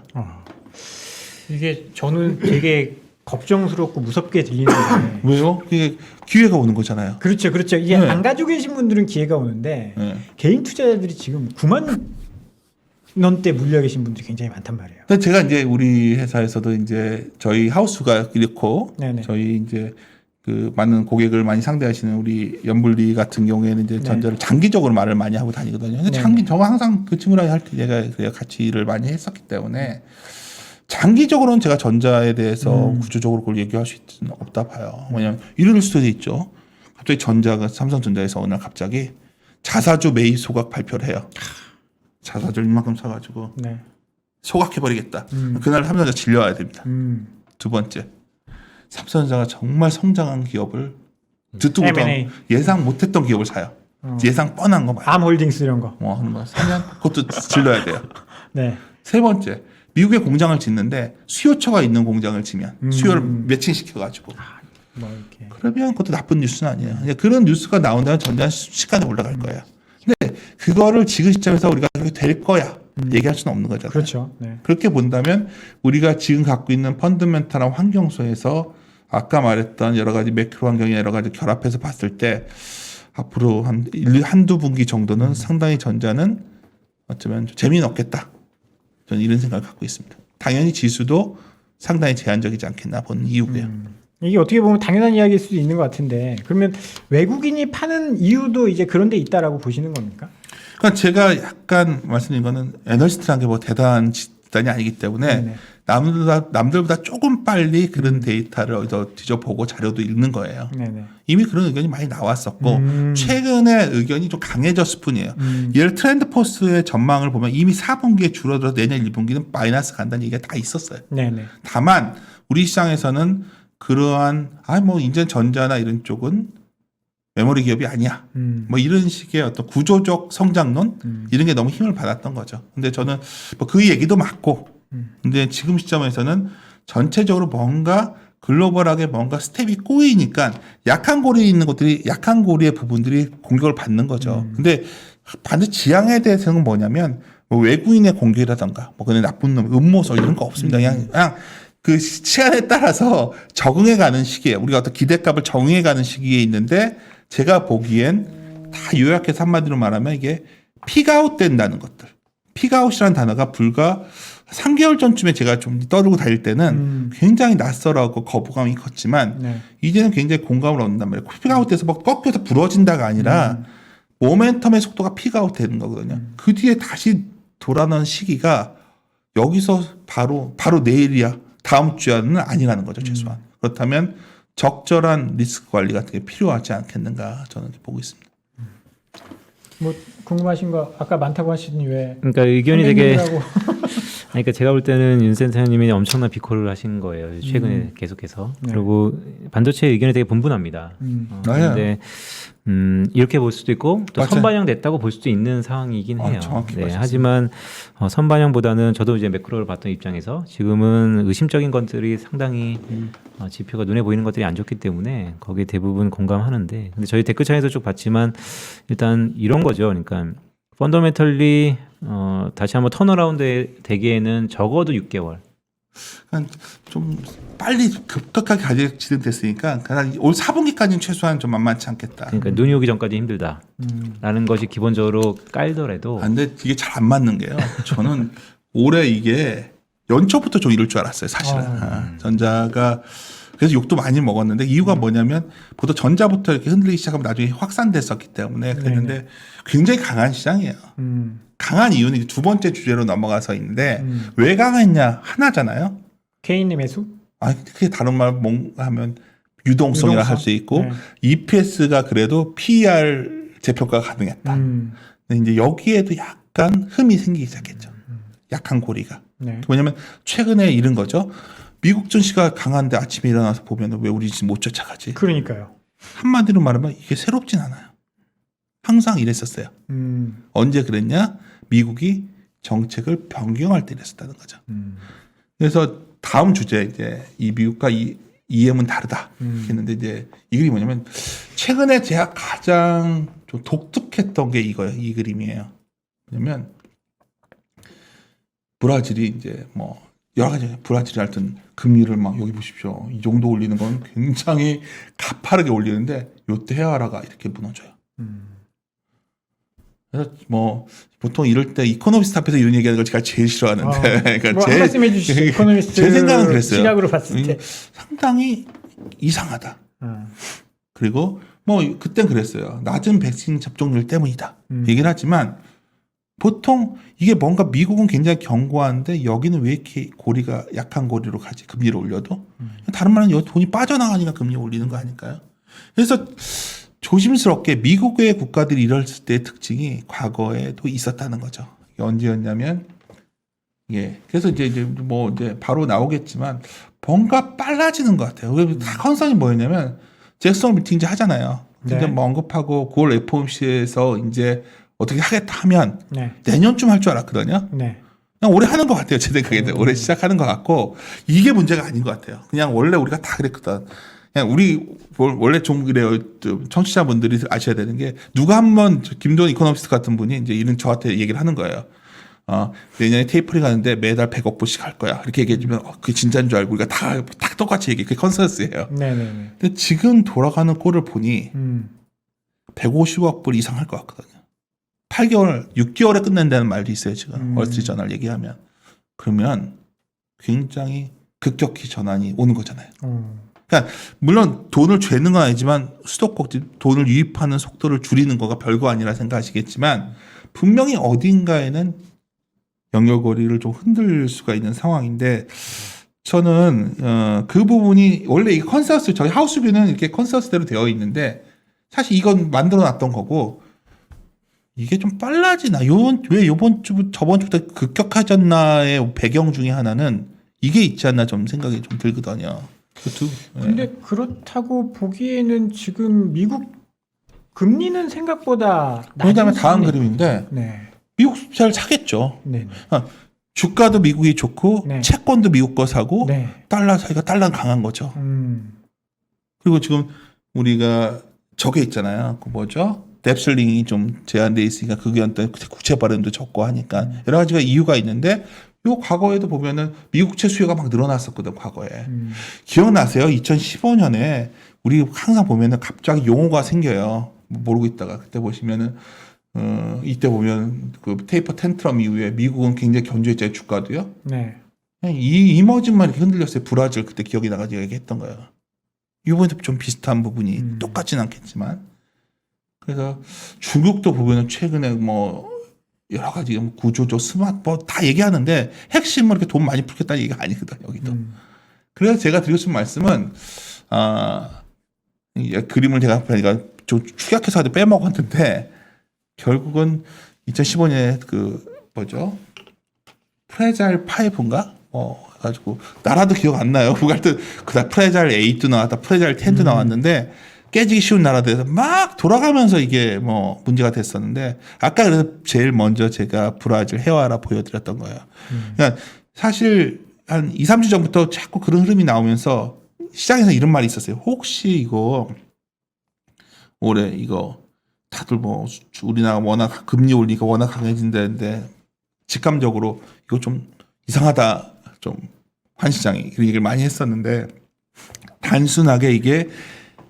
이게 저는 되게 걱정스럽고 무섭게 들리는데 왜요? 그게 기회가 오는 거잖아요. 그렇죠, 그렇죠. 이게 네. 안 가지고 계신 분들은 기회가 오는데 네. 개인 투자자들이 지금 9만 원대 물려 계신 분들이 굉장히 많단 말이에요. 근데 제가 이제 우리 회사에서도 이제 저희 하우스가 이렇고 네네. 저희 이제 그 많은 고객을 많이 상대하시는 우리 연불리 같은 경우에는 이제 네. 전자를 장기적으로 말을 많이 하고 다니거든요. 근데 네. 저 항상 그 친구랑 할 때 제가 같이 일을 많이 했었기 때문에 장기적으로는 제가 전자에 대해서 구조적으로 그걸 얘기할 수 있는 없다 봐요. 왜냐하면 이럴 수도 있죠. 갑자기 전자가 삼성전자에서 어느 날 갑자기 자사주 매입 소각 발표를 해요. 자사주를 이만큼 사가지고 네. 소각해버리겠다. 그날 삼성전자 질려야 됩니다. 두 번째, 삼성전자가 정말 성장한 기업을 듣도 보도 M&A. 예상 못했던 기업을 사요. 예상 뻔한 거 말이에요. 암홀딩스 이런 거. 하는 거 사면 그것도 질러야 돼요. 네. 세 번째, 미국에 공장을 짓는데 수요처가 있는 공장을 지면 수요를 매칭시켜가지고 뭐 이렇게. 그러면 그것도 나쁜 뉴스는 아니에요. 그냥 그런 뉴스가 나온다면 전자는 순식간에 올라갈 거예요. 근데 그거를 지금 시점에서 우리가 그렇게 될 거야 얘기할 수는 없는 거잖아요. 그렇죠. 네. 그렇게 본다면 우리가 지금 갖고 있는 펀더멘탈한 환경 속에서 아까 말했던 여러 가지 매크로 환경이 여러 가지 결합해서 봤을 때 앞으로 한두 분기 정도는 상당히 전자는 어쩌면 재미는 없겠다. 저는 이런 생각을 갖고 있습니다. 당연히 지수도 상당히 제한적이지 않겠나 보는 이유고요. 이게 어떻게 보면 당연한 이야기일 수도 있는 것 같은데 그러면 외국인이 파는 이유도 이제 그런 데 있다라고 보시는 겁니까? 그러니까 제가 약간 말씀드린 거는 애널리스트라는 게 뭐 대단한 집단이 아니기 때문에 네네. 남들보다 조금 빨리 그런 데이터를 어디서 뒤져보고 자료도 읽는 거예요. 네네. 이미 그런 의견이 많이 나왔었고 최근에 의견이 좀 강해졌을 뿐이에요. 예를 트렌드 포스의 전망을 보면 이미 4분기에 줄어들어서 내년 1분기는 마이너스 간다는 얘기가 다 있었어요. 네네. 다만 우리 시장에서는 그러한 뭐 이제 전자나 이런 쪽은 메모리 기업이 아니야. 뭐 이런 식의 어떤 구조적 성장론 이런 게 너무 힘을 받았던 거죠. 근데 저는 뭐 그 얘기도 맞고 근데 지금 시점에서는 전체적으로 뭔가 글로벌하게 뭔가 스텝이 꼬이니까 약한 고리에 있는 것들이 약한 고리의 부분들이 공격을 받는 거죠. 근데 반드시 지향에 대해서는 뭐냐면 뭐 외국인의 공격이라던가 뭐 그냥 나쁜 놈, 음모설 이런 거 없습니다. 그냥 그 시간에 따라서 적응해가는 시기예요. 우리가 어떤 기대값을 적응해가는 시기에 있는데 제가 보기엔 다 요약해서 한마디로 말하면 이게 픽아웃 된다는 것들. 픽아웃이라는 단어가 불과 3개월 전쯤에 제가 좀 떠들고 다닐 때는 굉장히 낯설하고 거부감이 컸지만 네. 이제는 굉장히 공감을 얻는단 말이에요. 픽아웃돼서 막 꺾여서 부러진다가 아니라 모멘텀의 속도가 픽아웃 되는 거거든요. 그 뒤에 다시 돌아오는 시기가 여기서 바로 내일이야. 다음 주야는 아니라는 거죠. 최소한. 그렇다면 적절한 리스크 관리 같은 게 필요하지 않겠는가 저는 보고 있습니다. 뭐 궁금하신 거 아까 많다고 하시더니 왜 그러니까 의견이 되게 선배님이라고. 그러니까 제가 볼 때는 윤 센터님이 엄청난 비코를 하신 거예요. 최근에 계속해서. 네. 그리고 반도체 의견이 되게 분분합니다. 그런데 이렇게 볼 수도 있고 또 맞아요. 선반영됐다고 볼 수도 있는 상황이긴 해요. 정확히 말씀하셨습니다. 하지만 선반영보다는 저도 이제 매크로를 봤던 입장에서 지금은 의심적인 것들이 상당히 지표가 눈에 보이는 것들이 안 좋기 때문에 거기에 대부분 공감하는데 근데 저희 댓글창에서 쭉 봤지만 일단 이런 거죠. 그러니까 펀더멘털리 다시 한번 턴어라운드 되기에는 적어도 6개월. 그러니까 좀 빨리 급격하게 가격 진행됐으니까 올 4분기까지는 최소한 좀 만만치 않겠다. 그러니까 눈이 오기 전까지 힘들다라는 것이 기본적으로 깔더라도. 근데 이게 잘 안 맞는 게요. 저는 올해 이게 연초부터 좀 이럴 줄 알았어요. 사실은. 전자가 그래서 욕도 많이 먹었는데 이유가 뭐냐면 보통 전자부터 이렇게 흔들리기 시작하면 나중에 확산됐었기 때문에 그랬는데 굉장히 강한 시장이에요. 강한 이유는 이제 두 번째 주제로 넘어가서 있는데 왜 강했냐 하나잖아요. 개인 매수? 그게 다른 말 뭔가 하면 유동성이라 할 수 있고 네. EPS가 그래도 PER 재평가가 가능했다. 근데 이제 여기에도 약간 흠이 생기기 시작했죠. 약한 고리가. 네. 왜냐면 최근에 이런 거죠. 미국 증시가 강한데 아침에 일어나서 보면 왜 우리 지금 못 쫓아가지? 그러니까요. 한마디로 말하면 이게 새롭진 않아요. 항상 이랬었어요. 언제 그랬냐? 미국이 정책을 변경할 때 이랬었다는 거죠. 그래서 다음 주제 이제 이 미국과 이 EM은 다르다 했는데 이제 이 그림이 뭐냐면 최근에 제가 가장 좀 독특했던 게 이거예요. 이 그림이에요. 왜냐면 브라질이 이제 뭐 여러 가지 브라질이 하여튼 금리를 막 여기 보십시오. 이 정도 올리는 건 굉장히 가파르게 올리는데 요때 헤아라가 이렇게 무너져요. 그래서 뭐 보통 이럴 때 이코노미스트 앞에서 이런 얘기하는 걸 제가 제일 싫어하는데 그러니까 뭐 한 말씀 해주시죠. 이코노미스트 제 생각은 그랬어요. 시각으로 봤을 때 상당히 이상하다. 그리고 뭐 그땐 그랬어요. 낮은 백신 접종률 때문이다. 얘기를 하지만 보통 이게 뭔가 미국은 굉장히 견고한데 여기는 왜 이렇게 고리가 약한 고리로 가지? 금리를 올려도 다른 말은 여기 돈이 빠져나가니까 금리 올리는 거 아닐까요? 그래서 조심스럽게 미국의 국가들이 이랬을 때의 특징이 과거에도 있었다는 거죠. 이게 언제였냐면 예. 그래서 이제 뭐 이제 바로 나오겠지만 뭔가 빨라지는 것 같아요. 다 컨설이 뭐였냐면 잭슨 미팅 이제 하잖아요. 근데 네. 뭐 언급하고 9월 FOMC에서 이제 어떻게 하겠다 하면 네. 내년쯤 할 줄 알았거든요. 네. 그냥 올해 하는 것 같아요. 제 생각에는 올해 시작하는 것 같고 이게 문제가 아닌 것 같아요. 그냥 원래 우리가 다 그랬거든. 그냥 우리 원래 좀 그래요. 청취자분들이 아셔야 되는 게 누가 한번 김도원 이코노미스트 같은 분이 이제 이런 저한테 얘기를 하는 거예요. 내년에 테이퍼링 하는데 매달 100억 불씩 할 거야. 이렇게 얘기해주면 그게 진짜인 줄 알고 우리가 다 똑같이 얘기해. 그게 컨센서스예요. 네네네. 근데 지금 돌아가는 꼴을 보니 150억 불 이상 할 것 같거든요. 8개월, 6개월에 끝낸다는 말도 있어요. 지금 월스트리트저널 얘기하면. 그러면 굉장히 급격히 전환이 오는 거잖아요. 그러니까 물론 돈을 죄는 건 아니지만 수도꼭지 돈을 유입하는 속도를 줄이는 거가 별거 아니라 생각하시겠지만 분명히 어딘가에는 연결고리를 좀 흔들 수가 있는 상황인데 저는 그 부분이 원래 이 컨센서스 저희 하우스뷰는 이렇게 컨센서스대로 되어 있는데 사실 이건 만들어 놨던 거고 이게 좀 빨라지나 왜 요번 주 저번 주부터 급격해졌나의 배경 중에 하나는 이게 있지 않나 좀 생각이 좀 들거든요. 근데 그렇다고 보기에는 지금 미국 금리는 생각보다 그다음에 낮은 다음 수준이- 그림인데 네. 미국 잘 사겠죠. 네. 주가도 미국이 좋고 네. 채권도 미국 거 사고 네. 달러 사이가 달러는 강한 거죠. 그리고 지금 우리가 저게 있잖아요. 그 뭐죠? 뎁슬링이 좀 제한돼 있으니까 그게 어떤 국채 발행도 적고 하니까 여러 가지가 이유가 있는데 요 과거에도 보면은 미국채 수요가 막 늘어났었거든 과거에. 기억나세요? 2015년에 우리 항상 보면은 갑자기 용어가 생겨요. 모르고 있다가 그때 보시면은 이때 보면 그 테이퍼 텐트럼 이후에 미국은 굉장히 견조했잖아요 주가도요. 네. 이 이머징만 이렇게 흔들렸어요. 브라질 그때 기억이 나가지고 얘기했던 거예요. 이번에도 좀 비슷한 부분이 똑같진 않겠지만 그래서 중국도 보면은 최근에 뭐 여러 가지 구조조 스마트 뭐 다 얘기하는데 핵심은 이렇게 돈 많이 풀겠다는 얘기가 아니거든 여기도. 그래서 제가 드리고 싶은 말씀은 그림을 제가 좀 축약해서 빼먹었는데 결국은 2015년에 그 뭐죠 프레자일 5인가 가지고 나라도 기억 안 나요. 그때 그다 프레자일 8도 나왔다, 프레자일 10도 나왔는데 깨지기 쉬운 나라들에서 막 돌아가면서 이게 뭐 문제가 됐었는데 아까 그래서 제일 먼저 제가 브라질 헤어하라 보여드렸던 거예요. 그러니까 사실 한 2, 3주 전부터 자꾸 그런 흐름이 나오면서 시장에서 이런 말이 있었어요. 혹시 이거 올해 이거 다들 뭐 우리나라 워낙 금리 올리니까 워낙 강해진다는데 직감적으로 이거 좀 이상하다 좀 환시장이 그런 얘기를 많이 했었는데 단순하게 이게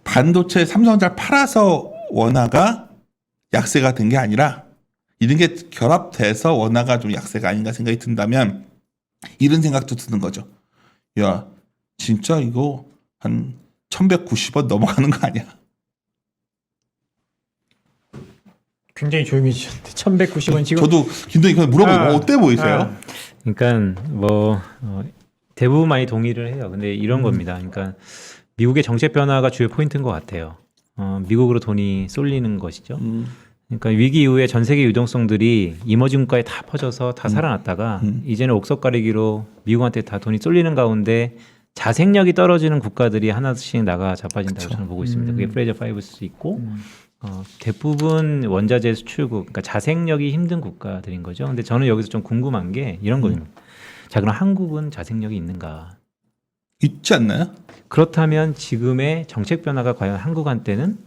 반도체 삼성전자 팔아서 원화가 약세가 된 게 아니라 이런 게 결합돼서 원화가 좀 약세가 아닌가 생각이 든다면 이런 생각도 드는 거죠. 야 진짜 이거 한 1190원 넘어가는 거 아니야? 굉장히 조용히 해주셨는데 1190원 지금 저도 김동희 물어보고 어때 보이세요? 그러니까 뭐 대부분 많이 동의를 해요. 근데 이런 겁니다. 그러니까 미국의 정책 변화가 주요 포인트인 것 같아요. 미국으로 돈이 쏠리는 것이죠. 그러니까 위기 이후에 전 세계 유동성들이 이머징 국가에 다 퍼져서 다 살아났다가 이제는 옥석 가리기로 미국한테 다 돈이 쏠리는 가운데 자생력이 떨어지는 국가들이 하나씩 나가 자빠진다고 그쵸. 저는 보고 있습니다. 그게 프레저 5일 수도 있고 대부분 원자재 수출국, 그러니까 자생력이 힘든 국가들인 거죠. 근데 저는 여기서 좀 궁금한 게 이런 거예요. 자, 그럼 한국은 자생력이 있는가? 있지 않나요? 그렇다면 지금의 정책 변화가 과연 한국한테는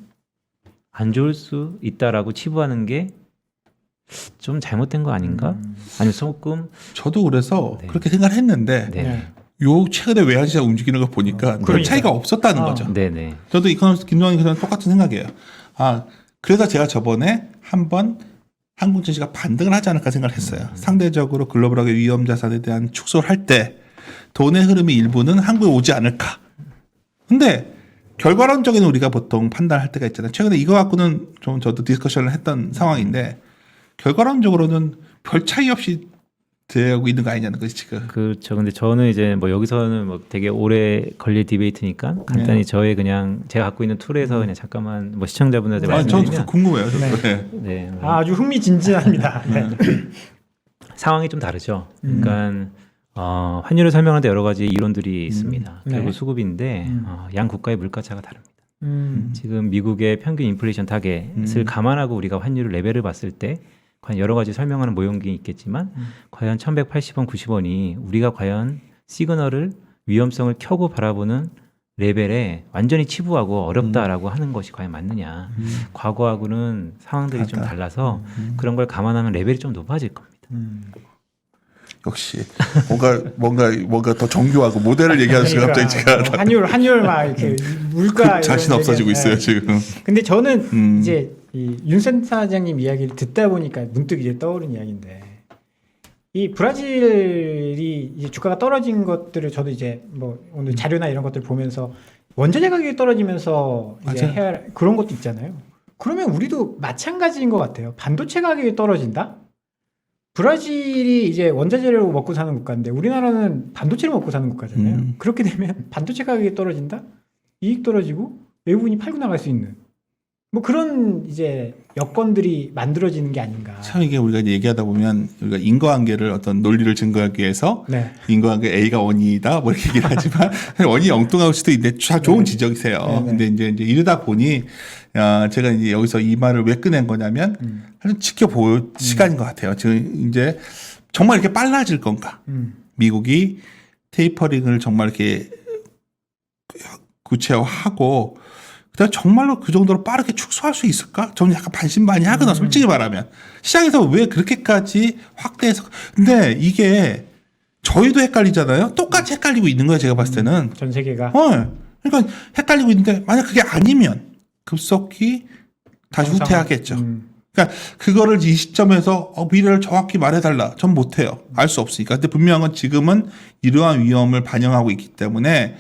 안 좋을 수 있다라고 치부하는 게 좀 잘못된 거 아닌가? 아니면 조금 저도 그래서 네. 그렇게 생각을 했는데 네. 요 최근에 외환시장 움직이는 걸 보니까 별 그러니까. 차이가 없었다는 아. 거죠. 네네. 저도 이코노미스트 김동환 기자랑 똑같은 생각이에요. 아, 그래서 제가 저번에 한번 한국 증시가 반등을 하지 않을까 생각을 했어요. 상대적으로 글로벌하게 위험 자산에 대한 축소를 할 때 돈의 흐름이 일부는 한국에 오지 않을까. 근데 결과론적인 우리가 보통 판단할 때가 있잖아요. 최근에 이거 갖고는 좀 저도 디스커션을 했던 상황인데 결과론적으로는 별 차이 없이 되고 있는 거 아니냐는 거지 지금. 그렇죠. 근데 저는 이제 뭐 여기서는 뭐 되게 오래 걸릴 디베이트니까 간단히 저의 그냥 제가 갖고 있는 툴에서 그냥 잠깐만 뭐 시청자분들한테 아니, 저도 말씀드리면 궁금해요. 저도. 네. 네. 네, 아주 흥미진진합니다. 네. 상황이 좀 다르죠. 그러니까 환율을 설명하는데 여러 가지 이론들이 있습니다. 네. 결국 수급인데 양 국가의 물가차가 다릅니다. 음. 지금 미국의 평균 인플레이션 타겟을 감안하고 우리가 환율 레벨을 봤을 때 과연 여러 가지 설명하는 모형이 있겠지만 과연 1180원, 90원이 우리가 과연 시그널을 위험성을 켜고 바라보는 레벨에 완전히 치부하고 어렵다라고 하는 것이 과연 맞느냐. 과거하고는 상황들이 좀 달라서 그런 걸 감안하면 레벨이 좀 높아질 겁니다. 역시 뭔가 더 정교하고 모델을 얘기하시고 갑자기 제가 뭐 환율 막 이렇게 물가 자신 이런 없어지고 얘기, 있어요 네. 지금. 근데 저는 이제 윤 센터장님 이야기를 듣다 보니까 문득 이제 떠오른 이야기인데 이 브라질이 이제 주가가 떨어진 것들을 저도 이제 뭐 오늘 자료나 이런 것들 보면서 원자재 가격이 떨어지면서 이제 맞아요. 해야 그런 것도 있잖아요. 그러면 우리도 마찬가지인 것 같아요. 반도체 가격이 떨어진다? 브라질이 이제 원자재를 먹고 사는 국가인데 우리나라는 반도체를 먹고 사는 국가잖아요. 그렇게 되면 반도체 가격이 떨어진다? 이익 떨어지고 외국인이 팔고 나갈 수 있는 뭐 그런 이제 여건들이 만들어지는 게 아닌가. 참 이게 우리가 이제 얘기하다 보면 우리가 인과관계를 어떤 논리를 증거하기 위해서 네. 인과관계 A가 원이다 뭐 이렇게 얘기를 하지만 원이 엉뚱할 수도 있는데 참 좋은 지적이세요. 네. 근데 이제 이러다 보니 제가 이제 여기서 이 말을 왜 꺼낸 거냐면 한 지켜볼 시간인 것 같아요. 지금 이제 정말 이렇게 빨라질 건가? 미국이 테이퍼링을 정말 이렇게 구체화하고 그다음 정말로 그 정도로 빠르게 축소할 수 있을까? 저는 약간 반신반의하거나 솔직히 말하면 시장에서 왜 그렇게까지 확대해서 근데 이게 저희도 헷갈리잖아요. 똑같이 헷갈리고 있는 거예요. 제가 봤을 때는. 전 세계가 그러니까 헷갈리고 있는데 만약 그게 아니면 급속히 다시 후퇴하겠죠. 그러니까 그거를 이 시점에서 미래를 정확히 말해달라. 전 못해요. 알 수 없으니까. 근데 분명한 건 지금은 이러한 위험을 반영하고 있기 때문에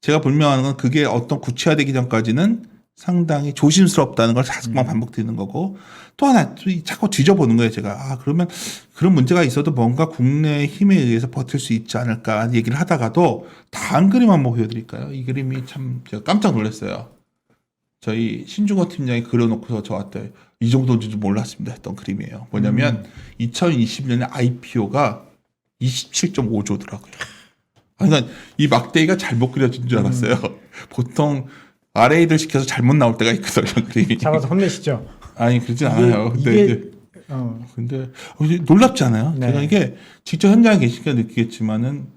제가 분명한 건 그게 어떤 구체화되기 전까지는 상당히 조심스럽다는 걸 자꾸만 반복되는 거고 또 하나 자꾸 뒤져보는 거예요. 제가 그러면 그런 문제가 있어도 뭔가 국내의 힘에 의해서 버틸 수 있지 않을까 얘기를 하다가도 다음 그림 한번 보여드릴까요? 이 그림이 참 제가 깜짝 놀랐어요. 저희 신중호 팀장이 그려놓고서 저한테 이 정도인지도 몰랐습니다 했던 그림이에요. 뭐냐면 2020년에 IPO가 27.5조더라고요. 그러니까 이 막대기가 잘못 그려진 줄 알았어요. 보통 RA를 시켜서 잘못 나올 때가 있거든요. 그림이. 잡아서 혼내시죠. 아니 그러진 않아요. 근데 놀랍지 않아요? 네. 제가 이게 직접 현장에 계시니까 느끼겠지만은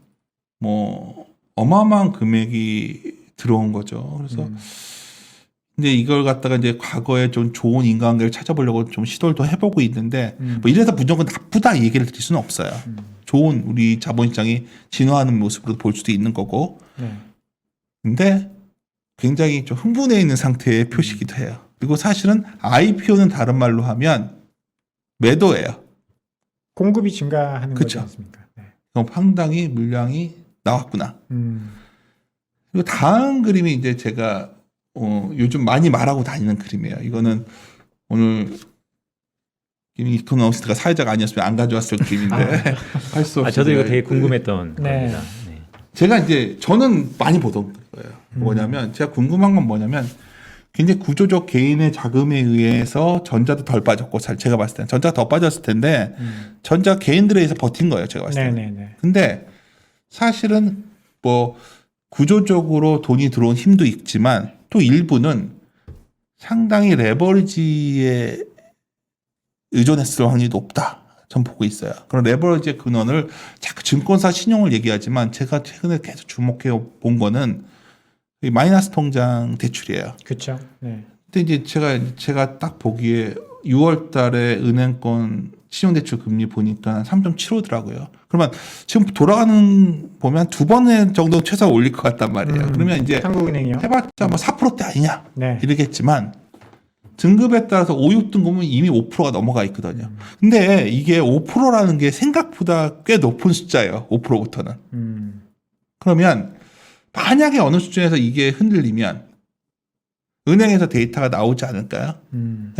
뭐 어마어마한 금액이 들어온 거죠. 그래서 근데 이걸 갖다가 이제 과거에 좀 좋은 인과관계를 찾아보려고 좀 시도를 또 해보고 있는데 뭐 이래서 무조건 나쁘다 이 얘기를 드릴 수는 없어요. 좋은 우리 자본시장이 진화하는 모습으로 볼 수도 있는 거고. 근데 굉장히 좀 흥분해 있는 상태의 표시기도 해요. 그리고 사실은 IPO는 다른 말로 하면 매도예요. 공급이 증가하는 거지 그쵸. 않습니까? 네. 그럼 상당히 물량이 나왔구나. 그리고 다음 그림이 이제 제가 요즘 많이 말하고 다니는 그림이에요. 이거는 오늘 이코노미스트가 사회자가 아니었으면 안 가져왔을 그림인데 할 수 없어요. 저도 이거 되게 궁금했던 네. 겁니다. 네. 제가 이제 저는 많이 보던 거예요. 뭐냐면 제가 궁금한 건 뭐냐면 굉장히 구조적 개인의 자금에 의해서 전자도 덜 빠졌고 제가 봤을 때는 전자가 더 빠졌을 텐데 전자 개인들에 의해서 버틴 거예요. 제가 봤을 때는. 네네네. 근데 사실은 뭐 구조적으로 돈이 들어온 힘도 있지만 또 일부는 상당히 레버리지에 의존했을 확률이 높다. 전 보고 있어요. 그런 레버리지의 근원을 자꾸 증권사 신용을 얘기하지만 제가 최근에 계속 주목해 본 거는 이 마이너스 통장 대출이에요. 그렇죠. 네. 근데 이제 제가 딱 보기에 6월 달에 은행권 신용대출 금리 보니까 3.75더라고요. 그러면 지금 돌아가는 보면 두 번 정도 최소 올릴 것 같단 말이에요. 그러면 이제 한국은행이요. 해봤자 뭐 4%대 아니냐 네. 이러겠지만 등급에 따라서 5, 6등급은 이미 5%가 넘어가 있거든요. 근데 이게 5%라는 게 생각보다 꽤 높은 숫자예요. 5%부터는. 그러면 만약에 어느 수준에서 이게 흔들리면 은행에서 데이터가 나오지 않을까요?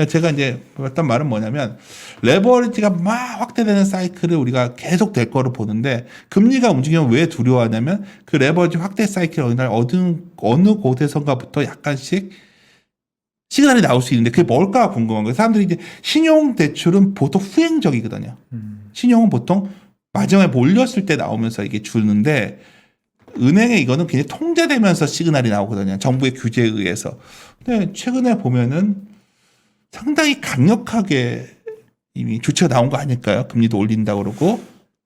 제가 이제 했던 말은 뭐냐면 레버리지가 막 확대되는 사이클을 우리가 계속 될 거로 보는데 금리가 움직이면 왜 두려워하냐면 그 레버리지 확대 사이클 어느 곳에선가부터 약간씩 시그널이 나올 수 있는데 그게 뭘까 궁금한 거예요. 사람들이 이제 신용대출은 보통 후행적이거든요. 신용은 보통 마지막에 몰렸을 때 나오면서 이게 주는데 은행에 이거는 굉장히 통제되면서 시그널이 나오거든요. 정부의 규제에 의해서. 근데 최근에 보면은 상당히 강력하게 이미 조치가 나온 거 아닐까요? 금리도 올린다고 그러고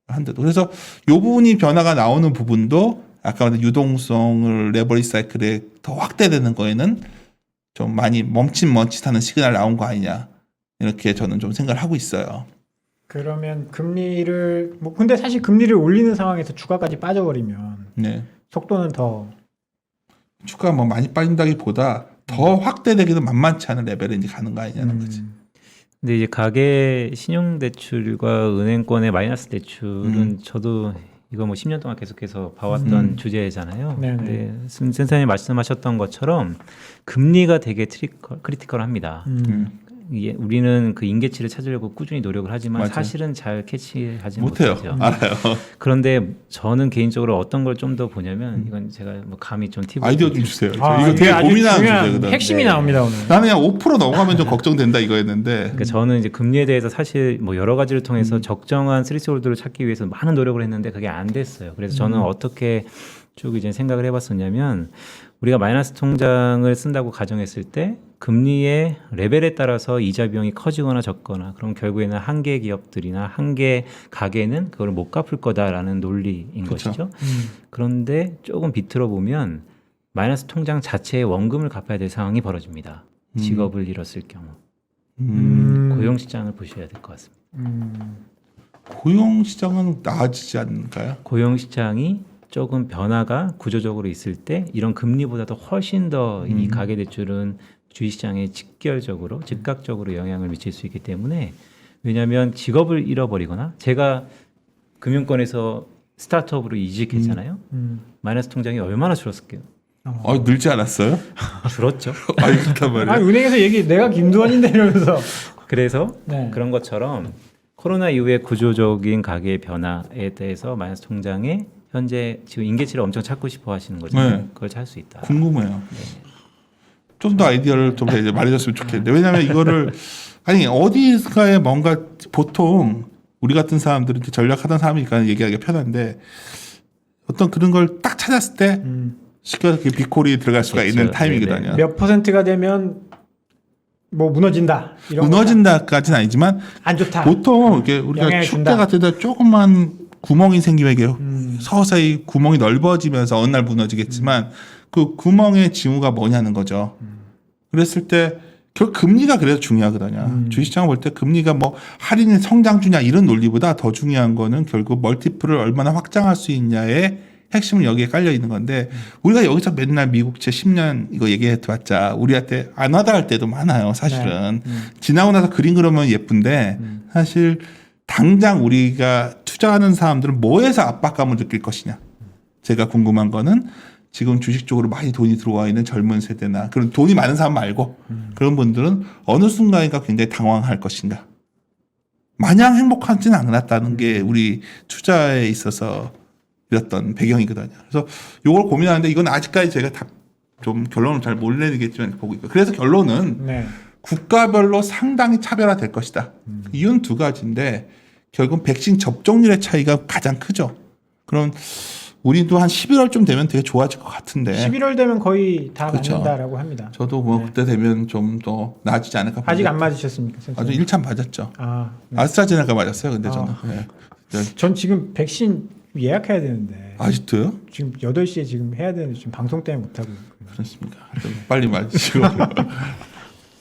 한데도. 그래서 이 부분이 변화가 나오는 부분도 아까 말한 유동성을 레버리지 사이클에 더 확대되는 거에는 좀 많이 멈칫멈칫하는 시그널 나온 거 아니냐. 이렇게 저는 좀 생각을 하고 있어요. 그러면 금리를 뭐 근데 사실 금리를 올리는 상황에서 주가까지 빠져버리면 네. 속도는 더 주가가 뭐 많이 빠진다기보다 더 확대되기도 만만치 않은 레벨에 이제 가는 거 아니냐는 거지. 근데 이제 가계 신용대출과 은행권의 마이너스 대출은 저도 이거 뭐 10년 동안 계속해서 봐왔던 주제잖아요. 네네. 근데 센터님 말씀하셨던 것처럼 금리가 되게 크리티컬합니다. 이게 우리는 그 임계치를 찾으려고 꾸준히 노력을 하지만 맞아요. 사실은 잘 캐치하지 못해요. 못하죠. 알아요. 그런데 저는 개인적으로 어떤 걸 좀 더 보냐면 이건 제가 뭐 감히 좀 팁을 아이디어 좀 주세요. 아, 이거 이게 되게 아주 고민하는 중요한 주제거든. 핵심이 네. 나옵니다 오늘. 나는 그냥 5% 넘어가면 좀 걱정된다 이거였는데. 그러니까 저는 이제 금리에 대해서 사실 뭐 여러 가지를 통해서 적정한 스리스홀드를 찾기 위해서 많은 노력을 했는데 그게 안 됐어요. 그래서 저는 어떻게 쭉 이제 생각을 해봤었냐면 우리가 마이너스 통장을 쓴다고 가정했을 때 금리의 레벨에 따라서 이자 비용이 커지거나 적거나 그럼 결국에는 한 개 기업들이나 한 개 가게는 그걸 못 갚을 거다라는 논리인 그쵸. 것이죠. 그런데 조금 비틀어 보면 마이너스 통장 자체의 원금을 갚아야 될 상황이 벌어집니다. 직업을 잃었을 경우. 고용시장을 보셔야 될 것 같습니다. 고용 시장은 나아지지 않을까요? 고용시장이 조금 변화가 구조적으로 있을 때 이런 금리보다도 훨씬 더 이 가계대출은 주식시장에 직결적으로 즉각적으로 영향을 미칠 수 있기 때문에 왜냐하면 직업을 잃어버리거나 제가 금융권에서 스타트업으로 이직했잖아요. 마이너스 통장이 얼마나 줄었을게요? 늘지 않았어요? 줄었죠. 아니 그렇단 말이에요. 아니 은행에서 얘기 내가 김두환인데 이러면서 그래서 네. 그런 것처럼 코로나 이후에 구조적인 가계 변화에 대해서 마이너스 통장에 현재 지금 임계치를 엄청 찾고 싶어 하시는 거잖아요. 네. 그걸 찾을 수 있다. 궁금해요. 좀 더 아이디어를 좀 이제 말해줬으면 좋겠는데 왜냐하면 이거를 아니 어디가에 뭔가 보통 우리 같은 사람들은 이제 전략하던 사람이니까 얘기하기가 편한데 어떤 그런 걸 딱 찾았을 때 쉽게 이렇게 비콜이 들어갈 수가 그렇죠. 있는 타임이거든요. 몇 퍼센트가 되면 뭐 무너진다. 이런 무너진다까지는 아니지만 안 좋다. 보통 이렇게 우리가 영향을 축대 준다. 같은 데 조그만 구멍이 생기면 이게 서서히 구멍이 넓어지면서 어느 날 무너지겠지만 그 구멍의 징후가 뭐냐는 거죠. 그랬을 때 결국 금리가 그래서 중요하거든요. 주식시장 볼 때 금리가 뭐 할인의 성장주냐 이런 논리보다 더 중요한 거는 결국 멀티플을 얼마나 확장할 수 있냐의 핵심은 여기에 깔려 있는 건데 우리가 여기서 맨날 미국채 10년 이거 얘기해봤자 우리한테 안 하다 할 때도 많아요. 사실은 지나고 나서 그림 그리면 예쁜데 사실 당장 우리가 투자하는 사람들은 뭐에서 압박감을 느낄 것이냐. 제가 궁금한 거는 지금 주식 쪽으로 많이 돈이 들어와 있는 젊은 세대나 그런 돈이 많은 사람 말고 그런 분들은 어느 순간인가 굉장히 당황할 것인가. 마냥 행복하지는 않았다는 게 우리 투자에 있어서 이랬던 배경이거든요. 그래서 이걸 고민하는데 이건 아직까지 제가 좀 결론을 잘 못 내리겠지만 보고 있고 그래서 결론은 네. 국가별로 상당히 차별화될 것이다. 이유는 두 가지인데 결국 백신 접종률의 차이가 가장 크죠. 그럼 우리도 한 11월쯤 되면 되게 좋아질 것 같은데 11월 되면 거의 다 그렇죠. 맞는다라고 합니다. 저도 뭐 네. 그때 되면 좀 더 나아지지 않을까. 아직 안 맞으셨습니까, 아주 선생님? 1차 맞았죠. 아, 네. 아스트라제네카 맞았어요. 근데 아. 저는 네. 전 지금 백신 예약해야 되는데 아직도요? 지금 8시에 지금 해야 되는데 지금 방송 때문에 못 하고. 그렇습니까? 좀 빨리 맞으시고.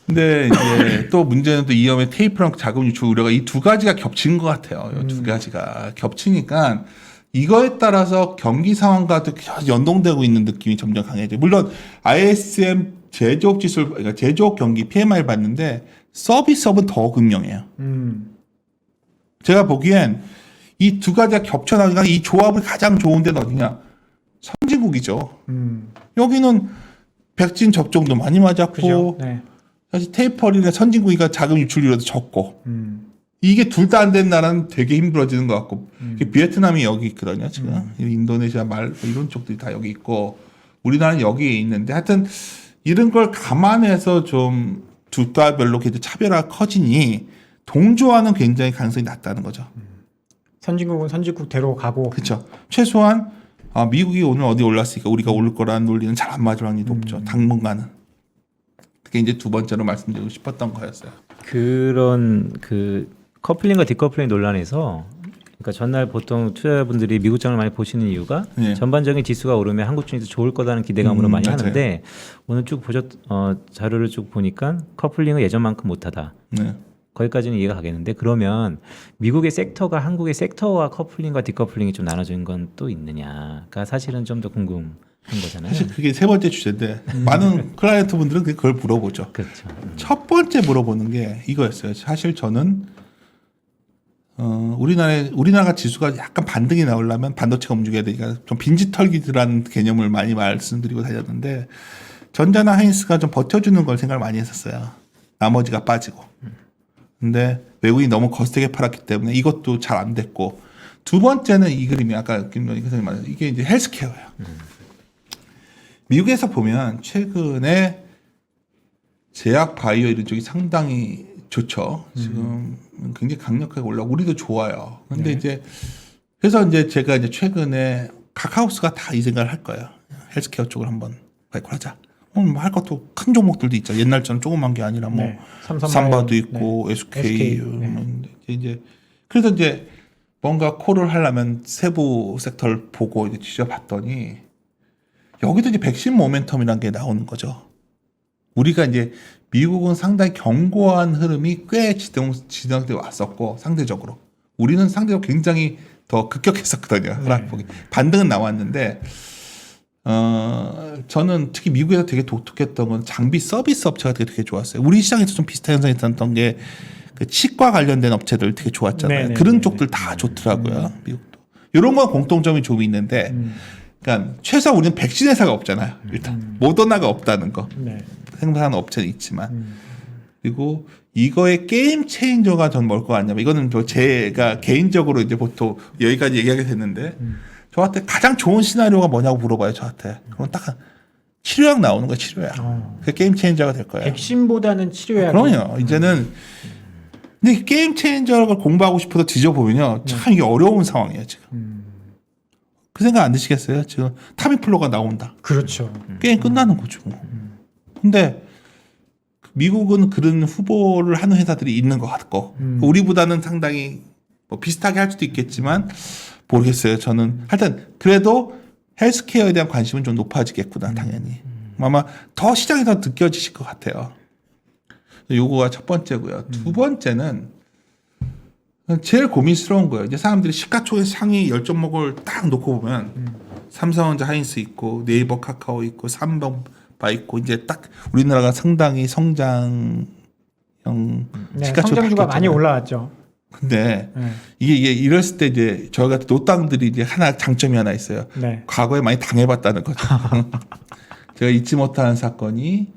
근데 이제 또 문제는 또 이염의 테이프랑 자금 유출 우려가 이 두 가지가 겹친 것 같아요. 이 두 가지가 겹치니까 이거에 따라서 경기 상황과도 계속 연동되고 있는 느낌이 점점 강해져요. 물론 ISM 제조업 지수, 그러니까 제조업 경기 PMI 봤는데 서비스업은 더 극명해요. 제가 보기엔 이 두 가지가 겹쳐나가니까 이 조합을 가장 좋은 데는 어디냐? 선진국이죠. 여기는 백신 접종도 많이 맞았고 그죠? 네. 사실 테이퍼링이나 선진국이가 자금 유출률도 적고 이게 둘 다 안 된 나라는 되게 힘들어지는 것 같고 베트남이 여기 있거든요 지금 인도네시아 말 이런 쪽들이 다 여기 있고 우리나라는 여기에 있는데 하여튼 이런 걸 감안해서 좀 국가별로 계속 차별화가 커지니 동조하는 굉장히 가능성이 낮다는 거죠. 선진국은 선진국대로 가고. 그렇죠. 최소한 미국이 오늘 어디 올랐으니까 우리가 오를 거라는 논리는 잘 안 맞을 확률이 높죠. 당분간은. 그게 이제 두 번째로 말씀드리고 싶었던 거였어요. 그런 그 커플링과 디커플링 논란에서 그러니까 전날 보통 투자자분들이 미국장을 많이 보시는 이유가 네. 전반적인 지수가 오르면 한국 증시도 좋을 거라는 기대감으로 많이 맞아요. 하는데 오늘 쭉 자료를 쭉 보니까 커플링은 예전만큼 못하다. 네. 거기까지는 이해가 가겠는데 그러면 미국의 섹터가 한국의 섹터와 커플링과 디커플링이 좀 나눠진 건 또 있느냐가 사실은 좀 더 궁금한 거잖아요. 사실 그게 세 번째 주제인데 많은 클라이언트 분들은 그걸 물어보죠. 그렇죠. 첫 번째 물어보는 게 이거였어요. 사실 저는 우리나라 지수가 약간 반등이 나오려면 반도체가 움직여야 되니까 좀 빈지털기라는 개념을 많이 말씀드리고 다녔는데 전자나 하이닉스가 좀 버텨주는 걸 생각을 많이 했었어요. 나머지가 빠지고. 근데 외국인이 너무 거세게 팔았기 때문에 이것도 잘 안 됐고 두 번째는 이 그림이 아까 김동희 선생님 말한 이게 이제 헬스케어예요. 미국에서 보면 최근에 제약 바이오 이런 쪽이 상당히 좋죠. 지금 굉장히 강력하게 올라오고 우리도 좋아요. 근데 네. 이제 그래서 이제 제가 이제 최근에 카카오스가 다 이 생각을 할 거예요. 헬스케어 쪽을 한번 발굴하자. 할 것도 큰 종목들도 있죠. 옛날처럼 조그만 게 아니라 뭐 네. 삼바도 있고 네. SK, 네. 이제 그래서 이제 뭔가 콜을 하려면 세부 섹터를 보고 이제 뒤져봤더니 여기도 이제 백신 모멘텀이라는 게 나오는 거죠. 우리가 이제 미국은 상당히 견고한 흐름이 꽤 지정돼 왔었고 상대적으로 우리는 상대적으로 굉장히 더 급격했었거든요. 하락폭이 반등은 나왔는데 저는 특히 미국에서 되게 독특했던 건 장비 서비스 업체가 되게 좋았어요. 우리 시장에서 좀 비슷한 현상이 있었던 게 그 치과 관련된 업체들 되게 좋았잖아요. 네네네네. 그런 쪽들 다 좋더라고요. 미국도. 이런 건 공통점이 좀 있는데 그러니까 최소한 우리는 백신 회사가 없잖아요. 일단 모더나가 없다는 거. 네. 생산하는 업체는 있지만 그리고 이거의 게임 체인저가 전 뭘 것 같냐면 이거는 제가 개인적으로 이제 보통 여기까지 얘기하게 됐는데 저한테 가장 좋은 시나리오가 뭐냐고 물어봐요. 저한테. 그럼 딱 치료약 나오는 거예요. 치료약. 그게 게임 체인저가 될 거예요. 백신보다는 치료약. 그럼요. 이제는 근데 게임 체인저를 공부하고 싶어서 뒤져보면요. 참 이게 어려운 상황이에요. 지금. 그 생각 안 드시겠어요? 지금 타미플로가 나온다. 그렇죠. 게임 끝나는 거죠. 근데 미국은 그런 후보를 하는 회사들이 있는 것 같고 우리보다는 상당히 뭐 비슷하게 할 수도 있겠지만 모르겠어요. 저는 하여튼 그래도 헬스케어에 대한 관심은 좀 높아지겠구나 당연히. 아마 더 시장에서 느껴지실 것 같아요. 요거가 첫 번째고요. 두 번째는 제일 고민스러운 거예요. 이제 사람들이 시가총액 상위 10종목을 딱 놓고 보면 삼성전자 하이닉스 있고 네이버 카카오 있고 삼성바 있고 이제 딱 우리나라가 상당히 성장형 네, 시가총액 성장주가 많이 바뀌었잖아요. 올라왔죠. 근데 네. 이게 이랬을 때 이제 저희 같은 노땅들이 이제 장점이 하나 있어요. 네. 과거에 많이 당해봤다는 거죠. 제가 잊지 못하는 사건이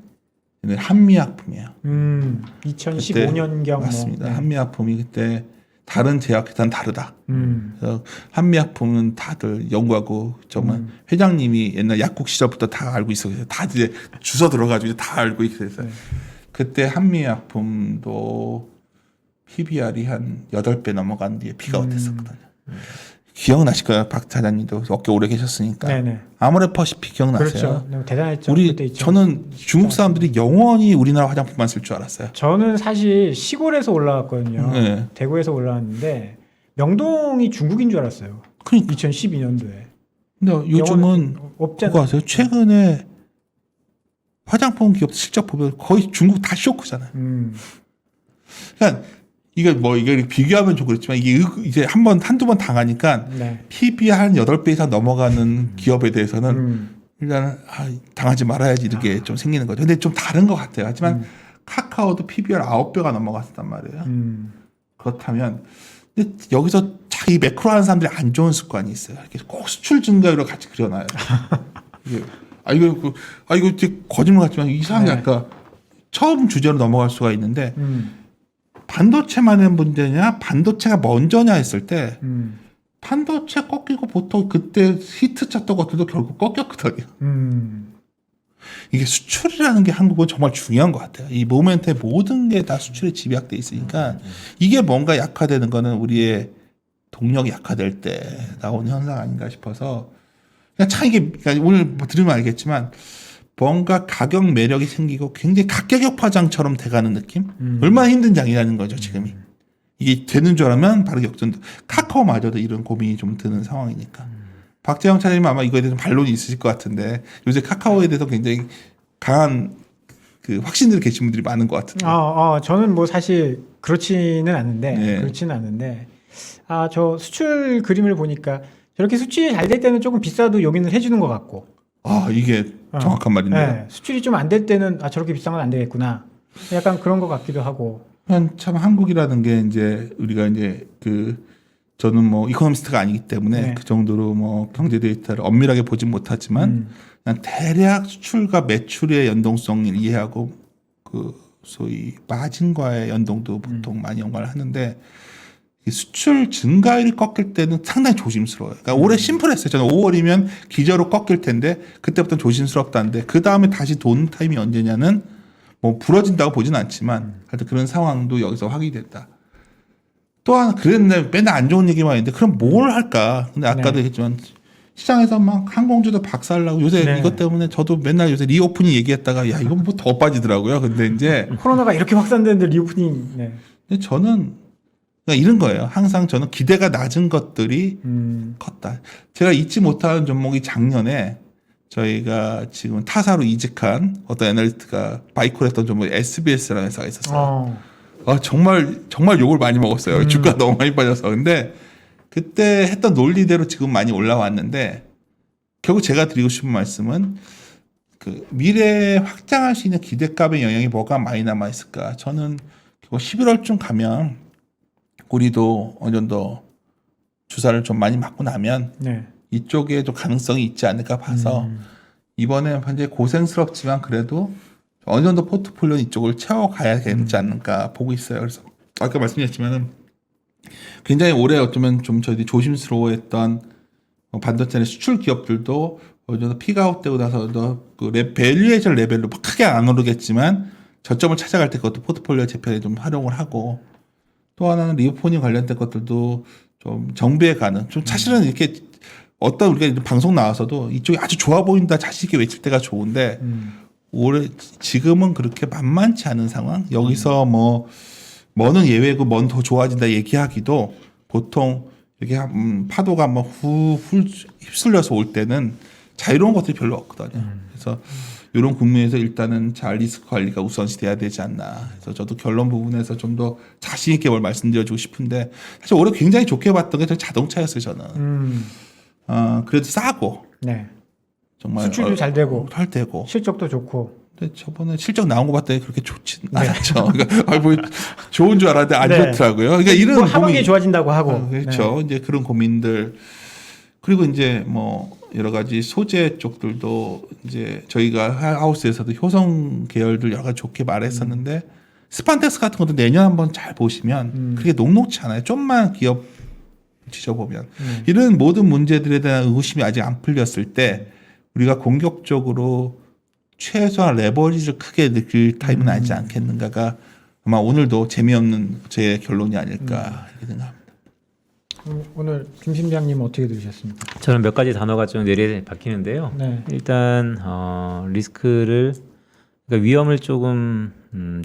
한미약품이에요. 2015년경 맞습니다. 뭐. 네. 한미약품이 그때 다른 제약회사는 다르다. 그래서 한미약품은 다들 연구하고 정말 회장님이 옛날 약국 시절부터 다 알고 있어요. 다 이제 주워 들어가지고 다 알고 있어요. 그때 한미약품도 PBR이 한 8배 넘어간 뒤에 피가웃 했었거든요. 기억나실 거예요. 박 차장님도 업계 오래 계셨으니까. 네네. 아모레퍼시픽 기억나세요? 그렇죠. 너무 대단했죠. 우리 그때 있죠. 저는 중국 사람들이 영원히 우리나라 화장품만 쓸 줄 알았어요. 저는 사실 시골에서 올라왔거든요. 네. 대구에서 올라왔는데 명동이 중국인 줄 알았어요. 그러니까 2012년도에. 근데 요즘은 없잖아요. 그거 아세요? 최근에 화장품 기업 실적 보면 거의 중국 다 쇼크잖아요. 그러니까 이게 뭐 이게 비교하면 좀 그렇지만 이게 이제 한두 번 당하니까 네. PB 한 8배 이상 넘어가는 기업에 대해서는 일단 당하지 말아야지 이렇게 좀 생기는 거죠. 근데 좀 다른 것 같아요. 하지만 카카오도 PBR 9배가 넘어갔단 말이에요. 그렇다면 근데 여기서 자기 매크로 하는 사람들이 안 좋은 습관이 있어요. 이렇게 꼭 수출 증가율을 같이 그려놔요. 이게 이거 이제 거짓말 같지만 이상하게 네. 아까 처음 주제로 넘어갈 수가 있는데 반도체만의 문제냐 반도체가 먼저냐 했을 때 반도체 꺾이고 보통 그때 히트 쳤던 것들도 결국 꺾였거든요. 이게 수출이라는 게 한국은 정말 중요한 것 같아요. 이 모멘트의 모든 게 다 수출에 집약돼 있으니까 이게 뭔가 약화되는 거는 우리의 동력이 약화될 때 나오는 현상 아닌가 싶어서 그냥 참 이게 그러니까 오늘 뭐 들으면 알겠지만 뭔가 가격 매력이 생기고 굉장히 각계격파장처럼 돼가는 느낌? 얼마나 힘든 장이라는 거죠 지금이. 이게 되는 줄 알면 바로 역전도. 카카오마저도 이런 고민이 좀 드는 상황이니까. 박재영 차장님 아마 이거에 대해서 반론이 있으실 것 같은데 요새 카카오에 대해서 굉장히 강한 그 확신들 계신 분들이 많은 것 같은데. 저는 뭐 사실 그렇지는 않은데 네. 저 수출 그림을 보니까 저렇게 수출이 잘 될 때는 조금 비싸도 용인을 해주는 것 같고. 이게 정확한 말인데요. 네, 수출이 좀 안 될 때는 저렇게 비싼 건 안 되겠구나. 약간 그런 것 같기도 하고. 참 한국이라는 게 이제 우리가 이제 저는 뭐 이코노미스트가 아니기 때문에 네. 그 정도로 뭐 경제 데이터를 엄밀하게 보진 못하지만 그냥 대략 수출과 매출의 연동성을 이해하고 그 소위 마진과의 연동도 보통 많이 연관을 하는데 이 수출 증가율이 꺾일 때는 상당히 조심스러워요. 그러니까 올해 심플했어요. 저는 5월이면 기저로 꺾일 텐데 그때부터 조심스럽다는데 그 다음에 다시 도는 타임이 언제냐는 뭐 부러진다고 보진 않지만 하여튼 그런 상황도 여기서 확인이 됐다. 또 하나 그랬는데 맨날 안 좋은 얘기만 했는데 그럼 뭘 할까? 근데 아까도 얘기했지만 시장에서 막 항공주도 박살나고 요새 이것 때문에 저도 맨날 요새 리오프닝 얘기했다가 야 이건 뭐 더 빠지더라고요. 근데 이제 코로나가 이렇게 확산되는데 리오프닝. 네. 근데 저는 그러니까 이런 거예요. 항상 저는 기대가 낮은 것들이 컸다. 제가 잊지 못하는 종목이 작년에 저희가 지금 타사로 이직한 어떤 애널리스트가 바이콜 했던 종목이 SBS라는 회사가 있었어요. 정말 욕을 많이 먹었어요. 주가 너무 많이 빠져서. 근데 그때 했던 논리대로 지금 많이 올라왔는데 결국 제가 드리고 싶은 말씀은 그 미래에 확장할 수 있는 기대감의 영향이 뭐가 많이 남아 있을까? 저는 11월쯤 가면 우리도 어느 정도 주사를 좀 많이 맞고 나면 이쪽에 좀 가능성이 있지 않을까 봐서 이번에 현재 고생스럽지만 그래도 어느 정도 포트폴리오 이쪽을 채워가야 되지 않을까 보고 있어요. 그래서 아까 말씀드렸지만은 굉장히 오래 어쩌면 좀 저희들이 조심스러워했던 반도체 수출 기업들도 어느 정도 피가웃되고 나서 그 밸류에이션 레벨로 크게 안 오르겠지만 저점을 찾아갈 때 그것도 포트폴리오 재편에 좀 활용을 하고 또 하나는 리오포닝 관련된 것들도 좀 정비에 가는 좀 사실은 이렇게 어떤 우리가 방송 나와서도 이쪽이 아주 좋아 보인다 자신 있게 외칠 때가 좋은데 올해 지금은 그렇게 만만치 않은 상황. 여기서 뭐는 예외고 뭐는 더 좋아진다 얘기하기도 보통 이렇게 파도가 한번 휩쓸려서 올 때는 자유로운 것들이 별로 없거든요. 그래서 이런 국면에서 일단은 잘 리스크 관리가 우선시 돼야 되지 않나. 그래서 저도 결론 부분에서 좀 더 자신 있게 뭘 말씀드려주고 싶은데 사실 올해 굉장히 좋게 봤던 게 자동차였어요 저는. 그래도 싸고. 정말 수출도 잘 되고. 실적도 좋고. 근데 저번에 실적 나온 거 봤더니 그렇게 좋진 않았죠. 그러니까 뭐 좋은 줄 알았는데 안 좋더라고요. 그러니까 이런 하반기에 좋아진다고 하고. 그렇죠. 이제 그런 고민들 그리고 이제 뭐 여러 가지 소재 쪽들도 이제 저희가 하우스에서도 효성 계열들 여러 가지 좋게 말했었는데 스판텍스 같은 것도 내년 한번 잘 보시면 그렇게 녹록지 않아요. 좀만 기업 지져보면 이런 모든 문제들에 대한 의구심이 아직 안 풀렸을 때 우리가 공격적으로 최소한 레버리지를 크게 느낄 타임은 아니지 않겠는가가 아마 오늘도 재미없는 제 결론이 아닐까 이렇게 생각합니다. 오늘 김 팀장님 어떻게 들으셨습니까? 저는 몇 가지 단어가 좀 내리에 박히는데요. 네. 일단 리스크를 그러니까 위험을 조금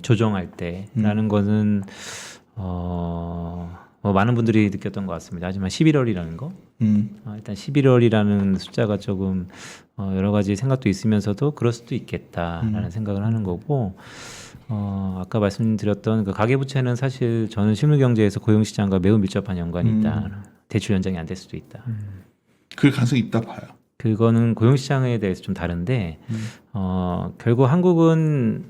조정할 때라는 거는 뭐 많은 분들이 느꼈던 것 같습니다. 하지만 11월이라는 거 일단 11월이라는 숫자가 조금 여러 가지 생각도 있으면서도 그럴 수도 있겠다라는 생각을 하는 거고 아까 말씀드렸던 그 가계부채는 사실 저는 실물경제에서 고용시장과 매우 밀접한 연관이 있다. 대출 연장이 안 될 수도 있다. 그 가능성이 있다 봐요. 그거는 고용시장에 대해서 좀 다른데 결국 한국은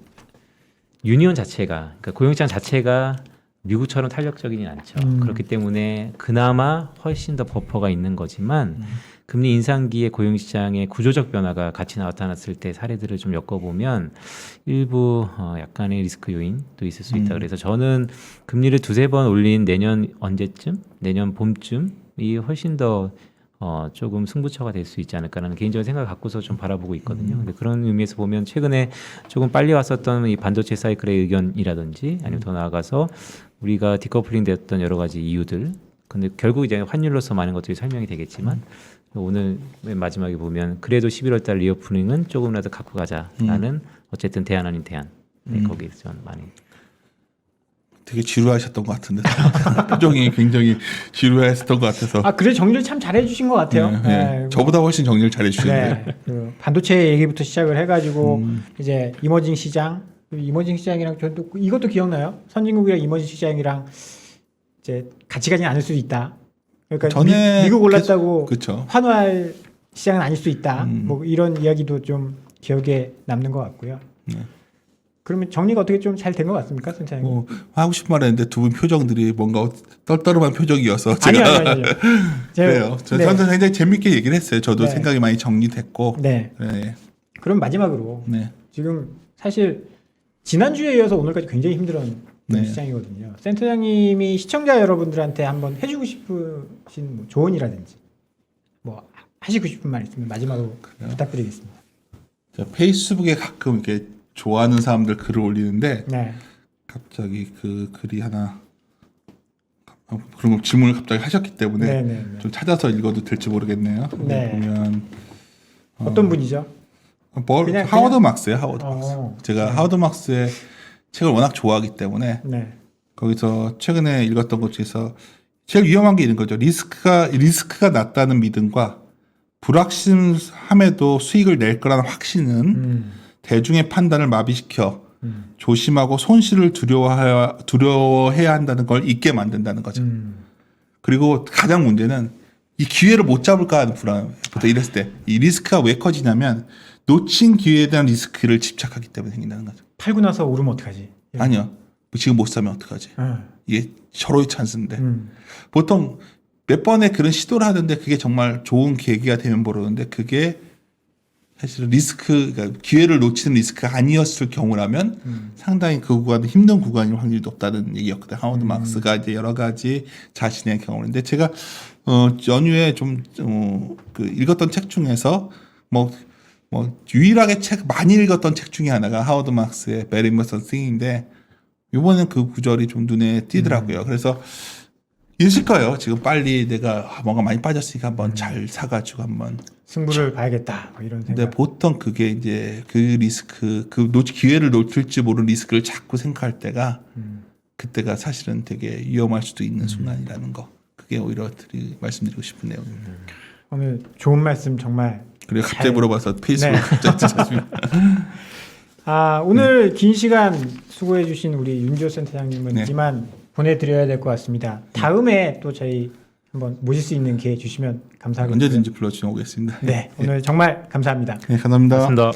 유니온 자체가 그러니까 고용시장 자체가 미국처럼 탄력적이진 않죠. 그렇기 때문에 그나마 훨씬 더 버퍼가 있는 거지만 금리 인상기에 고용시장의 구조적 변화가 같이 나타났을 때 사례들을 좀 엮어보면 일부 약간의 리스크 요인도 있을 수 있다. 그래서 저는 금리를 두세 번 올린 내년 언제쯤? 내년 봄쯤이 훨씬 더 조금 승부처가 될 수 있지 않을까라는 개인적인 생각을 갖고서 좀 바라보고 있거든요. 근데 그런 의미에서 보면 최근에 조금 빨리 왔었던 이 반도체 사이클의 의견이라든지 아니면 더 나아가서 우리가 디커플링 됐던 여러 가지 이유들 근데 결국 이제 환율로서 많은 것들이 설명이 되겠지만 오늘 맨 마지막에 보면 그래도 11월 달 리오프닝은 조금이라도 갖고 가자라는 어쨌든 대안 아닌 대안 거기에서 저는 많이 되게 지루하셨던 것 같은데 표정이 굉장히 지루했던 것 같아서 그래 정리를 참 잘해주신 것 같아요. 네, 네. 저보다 훨씬 정리를 잘해주시는데 네. 그 반도체 얘기부터 시작을 해가지고 이제 이머징 시장이랑 저도 이것도 기억나요? 선진국이랑 이머징 시장이랑 이제 같이 가진 않을 수도 있다. 그러니까 전에 미국 올랐다고 그쵸. 환호할 시장은 아닐 수 있다. 뭐 이런 이야기도 좀 기억에 남는 것 같고요. 네. 그러면 정리가 어떻게 좀 잘 된 것 같습니까, 선생님? 뭐 하고 싶은 말 했는데 두 분 표정들이 뭔가 떨떠름한 표정이어서 제가 아니요. 그래요. 저 네. 굉장히 재밌게 얘기를 했어요. 저도 네. 생각이 많이 정리됐고 네. 네. 그럼 마지막으로 네. 지금 사실 지난주에 이어서 오늘까지 굉장히 힘들었던 네. 시장이거든요. 센터장님이 시청자 여러분들한테 한번 해주고 싶으신 뭐 조언이라든지 뭐 하시고 싶은 말 있으면 마지막으로 부탁드리겠습니다. 제가 페이스북에 가끔 이렇게 좋아하는 사람들 글을 올리는데 네. 갑자기 그 글이 하나 그런 거 질문을 갑자기 하셨기 때문에 네. 좀 찾아서 읽어도 될지 모르겠네요. 네. 보면 어떤 분이죠? 하워드 막스예요. 하워드 막스. 어. 제가 하워드 막스의 책을 워낙 좋아하기 때문에 네. 거기서 최근에 읽었던 것 중에서 제일 위험한 게 이런 거죠. 리스크가 낮다는 믿음과 불확실함에도 수익을 낼 거라는 확신은 대중의 판단을 마비시켜 조심하고 손실을 두려워해야 한다는 걸 잊게 만든다는 거죠. 그리고 가장 문제는 이 기회를 못 잡을까 하는 불안부터 이랬을 때 이 리스크가 왜 커지냐면 놓친 기회에 대한 리스크를 집착하기 때문에 생긴다는 거죠. 팔고 나서 오르면 어떡하지? 아니요. 지금 못 사면 어떡하지? 이게 절호의 찬스인데 보통 몇 번의 그런 시도를 하는데 그게 정말 좋은 계기가 되면 모르는데 그게 사실은 그러니까 기회를 놓치는 리스크가 아니었을 경우라면 상당히 그 구간은 힘든 구간일 확률이 높다는 얘기였거든요. 하워드 막스가 이제 여러 가지 자신의 경험인데 제가 연휴에 좀 그 읽었던 책 중에서 뭐 유일하게 많이 읽었던 책 중에 하나가 하워드 막스의 Very Important Thing인데 이번엔 그 구절이 좀 눈에 띄더라고요. 그래서 있을 거예요. 지금 빨리 내가 뭔가 많이 빠졌으니까 한번 잘 사가지고 한번 승부를 봐야겠다. 뭐 이런 생각. 근데 보통 그게 이제 그 리스크, 기회를 놓칠지 모르는 리스크를 자꾸 생각할 때가 그때가 사실은 되게 위험할 수도 있는 순간이라는 거. 그게 오히려 말씀드리고 싶은 내용입니다. 오늘 좋은 말씀 정말. 그리고 갑자기 물어봐서 페이스북 갑자기 찾았습니다. 오늘 긴 시간 수고해주신 우리 윤지호 센터장님은 네. 이만 보내드려야 될 것 같습니다. 다음에 또 저희 한번 모실 수 있는 기회 주시면 감사하겠습니다. 언제든지 불러주시면 오겠습니다. 네, 오늘 정말 감사합니다. 네, 감사합니다. 맞습니다.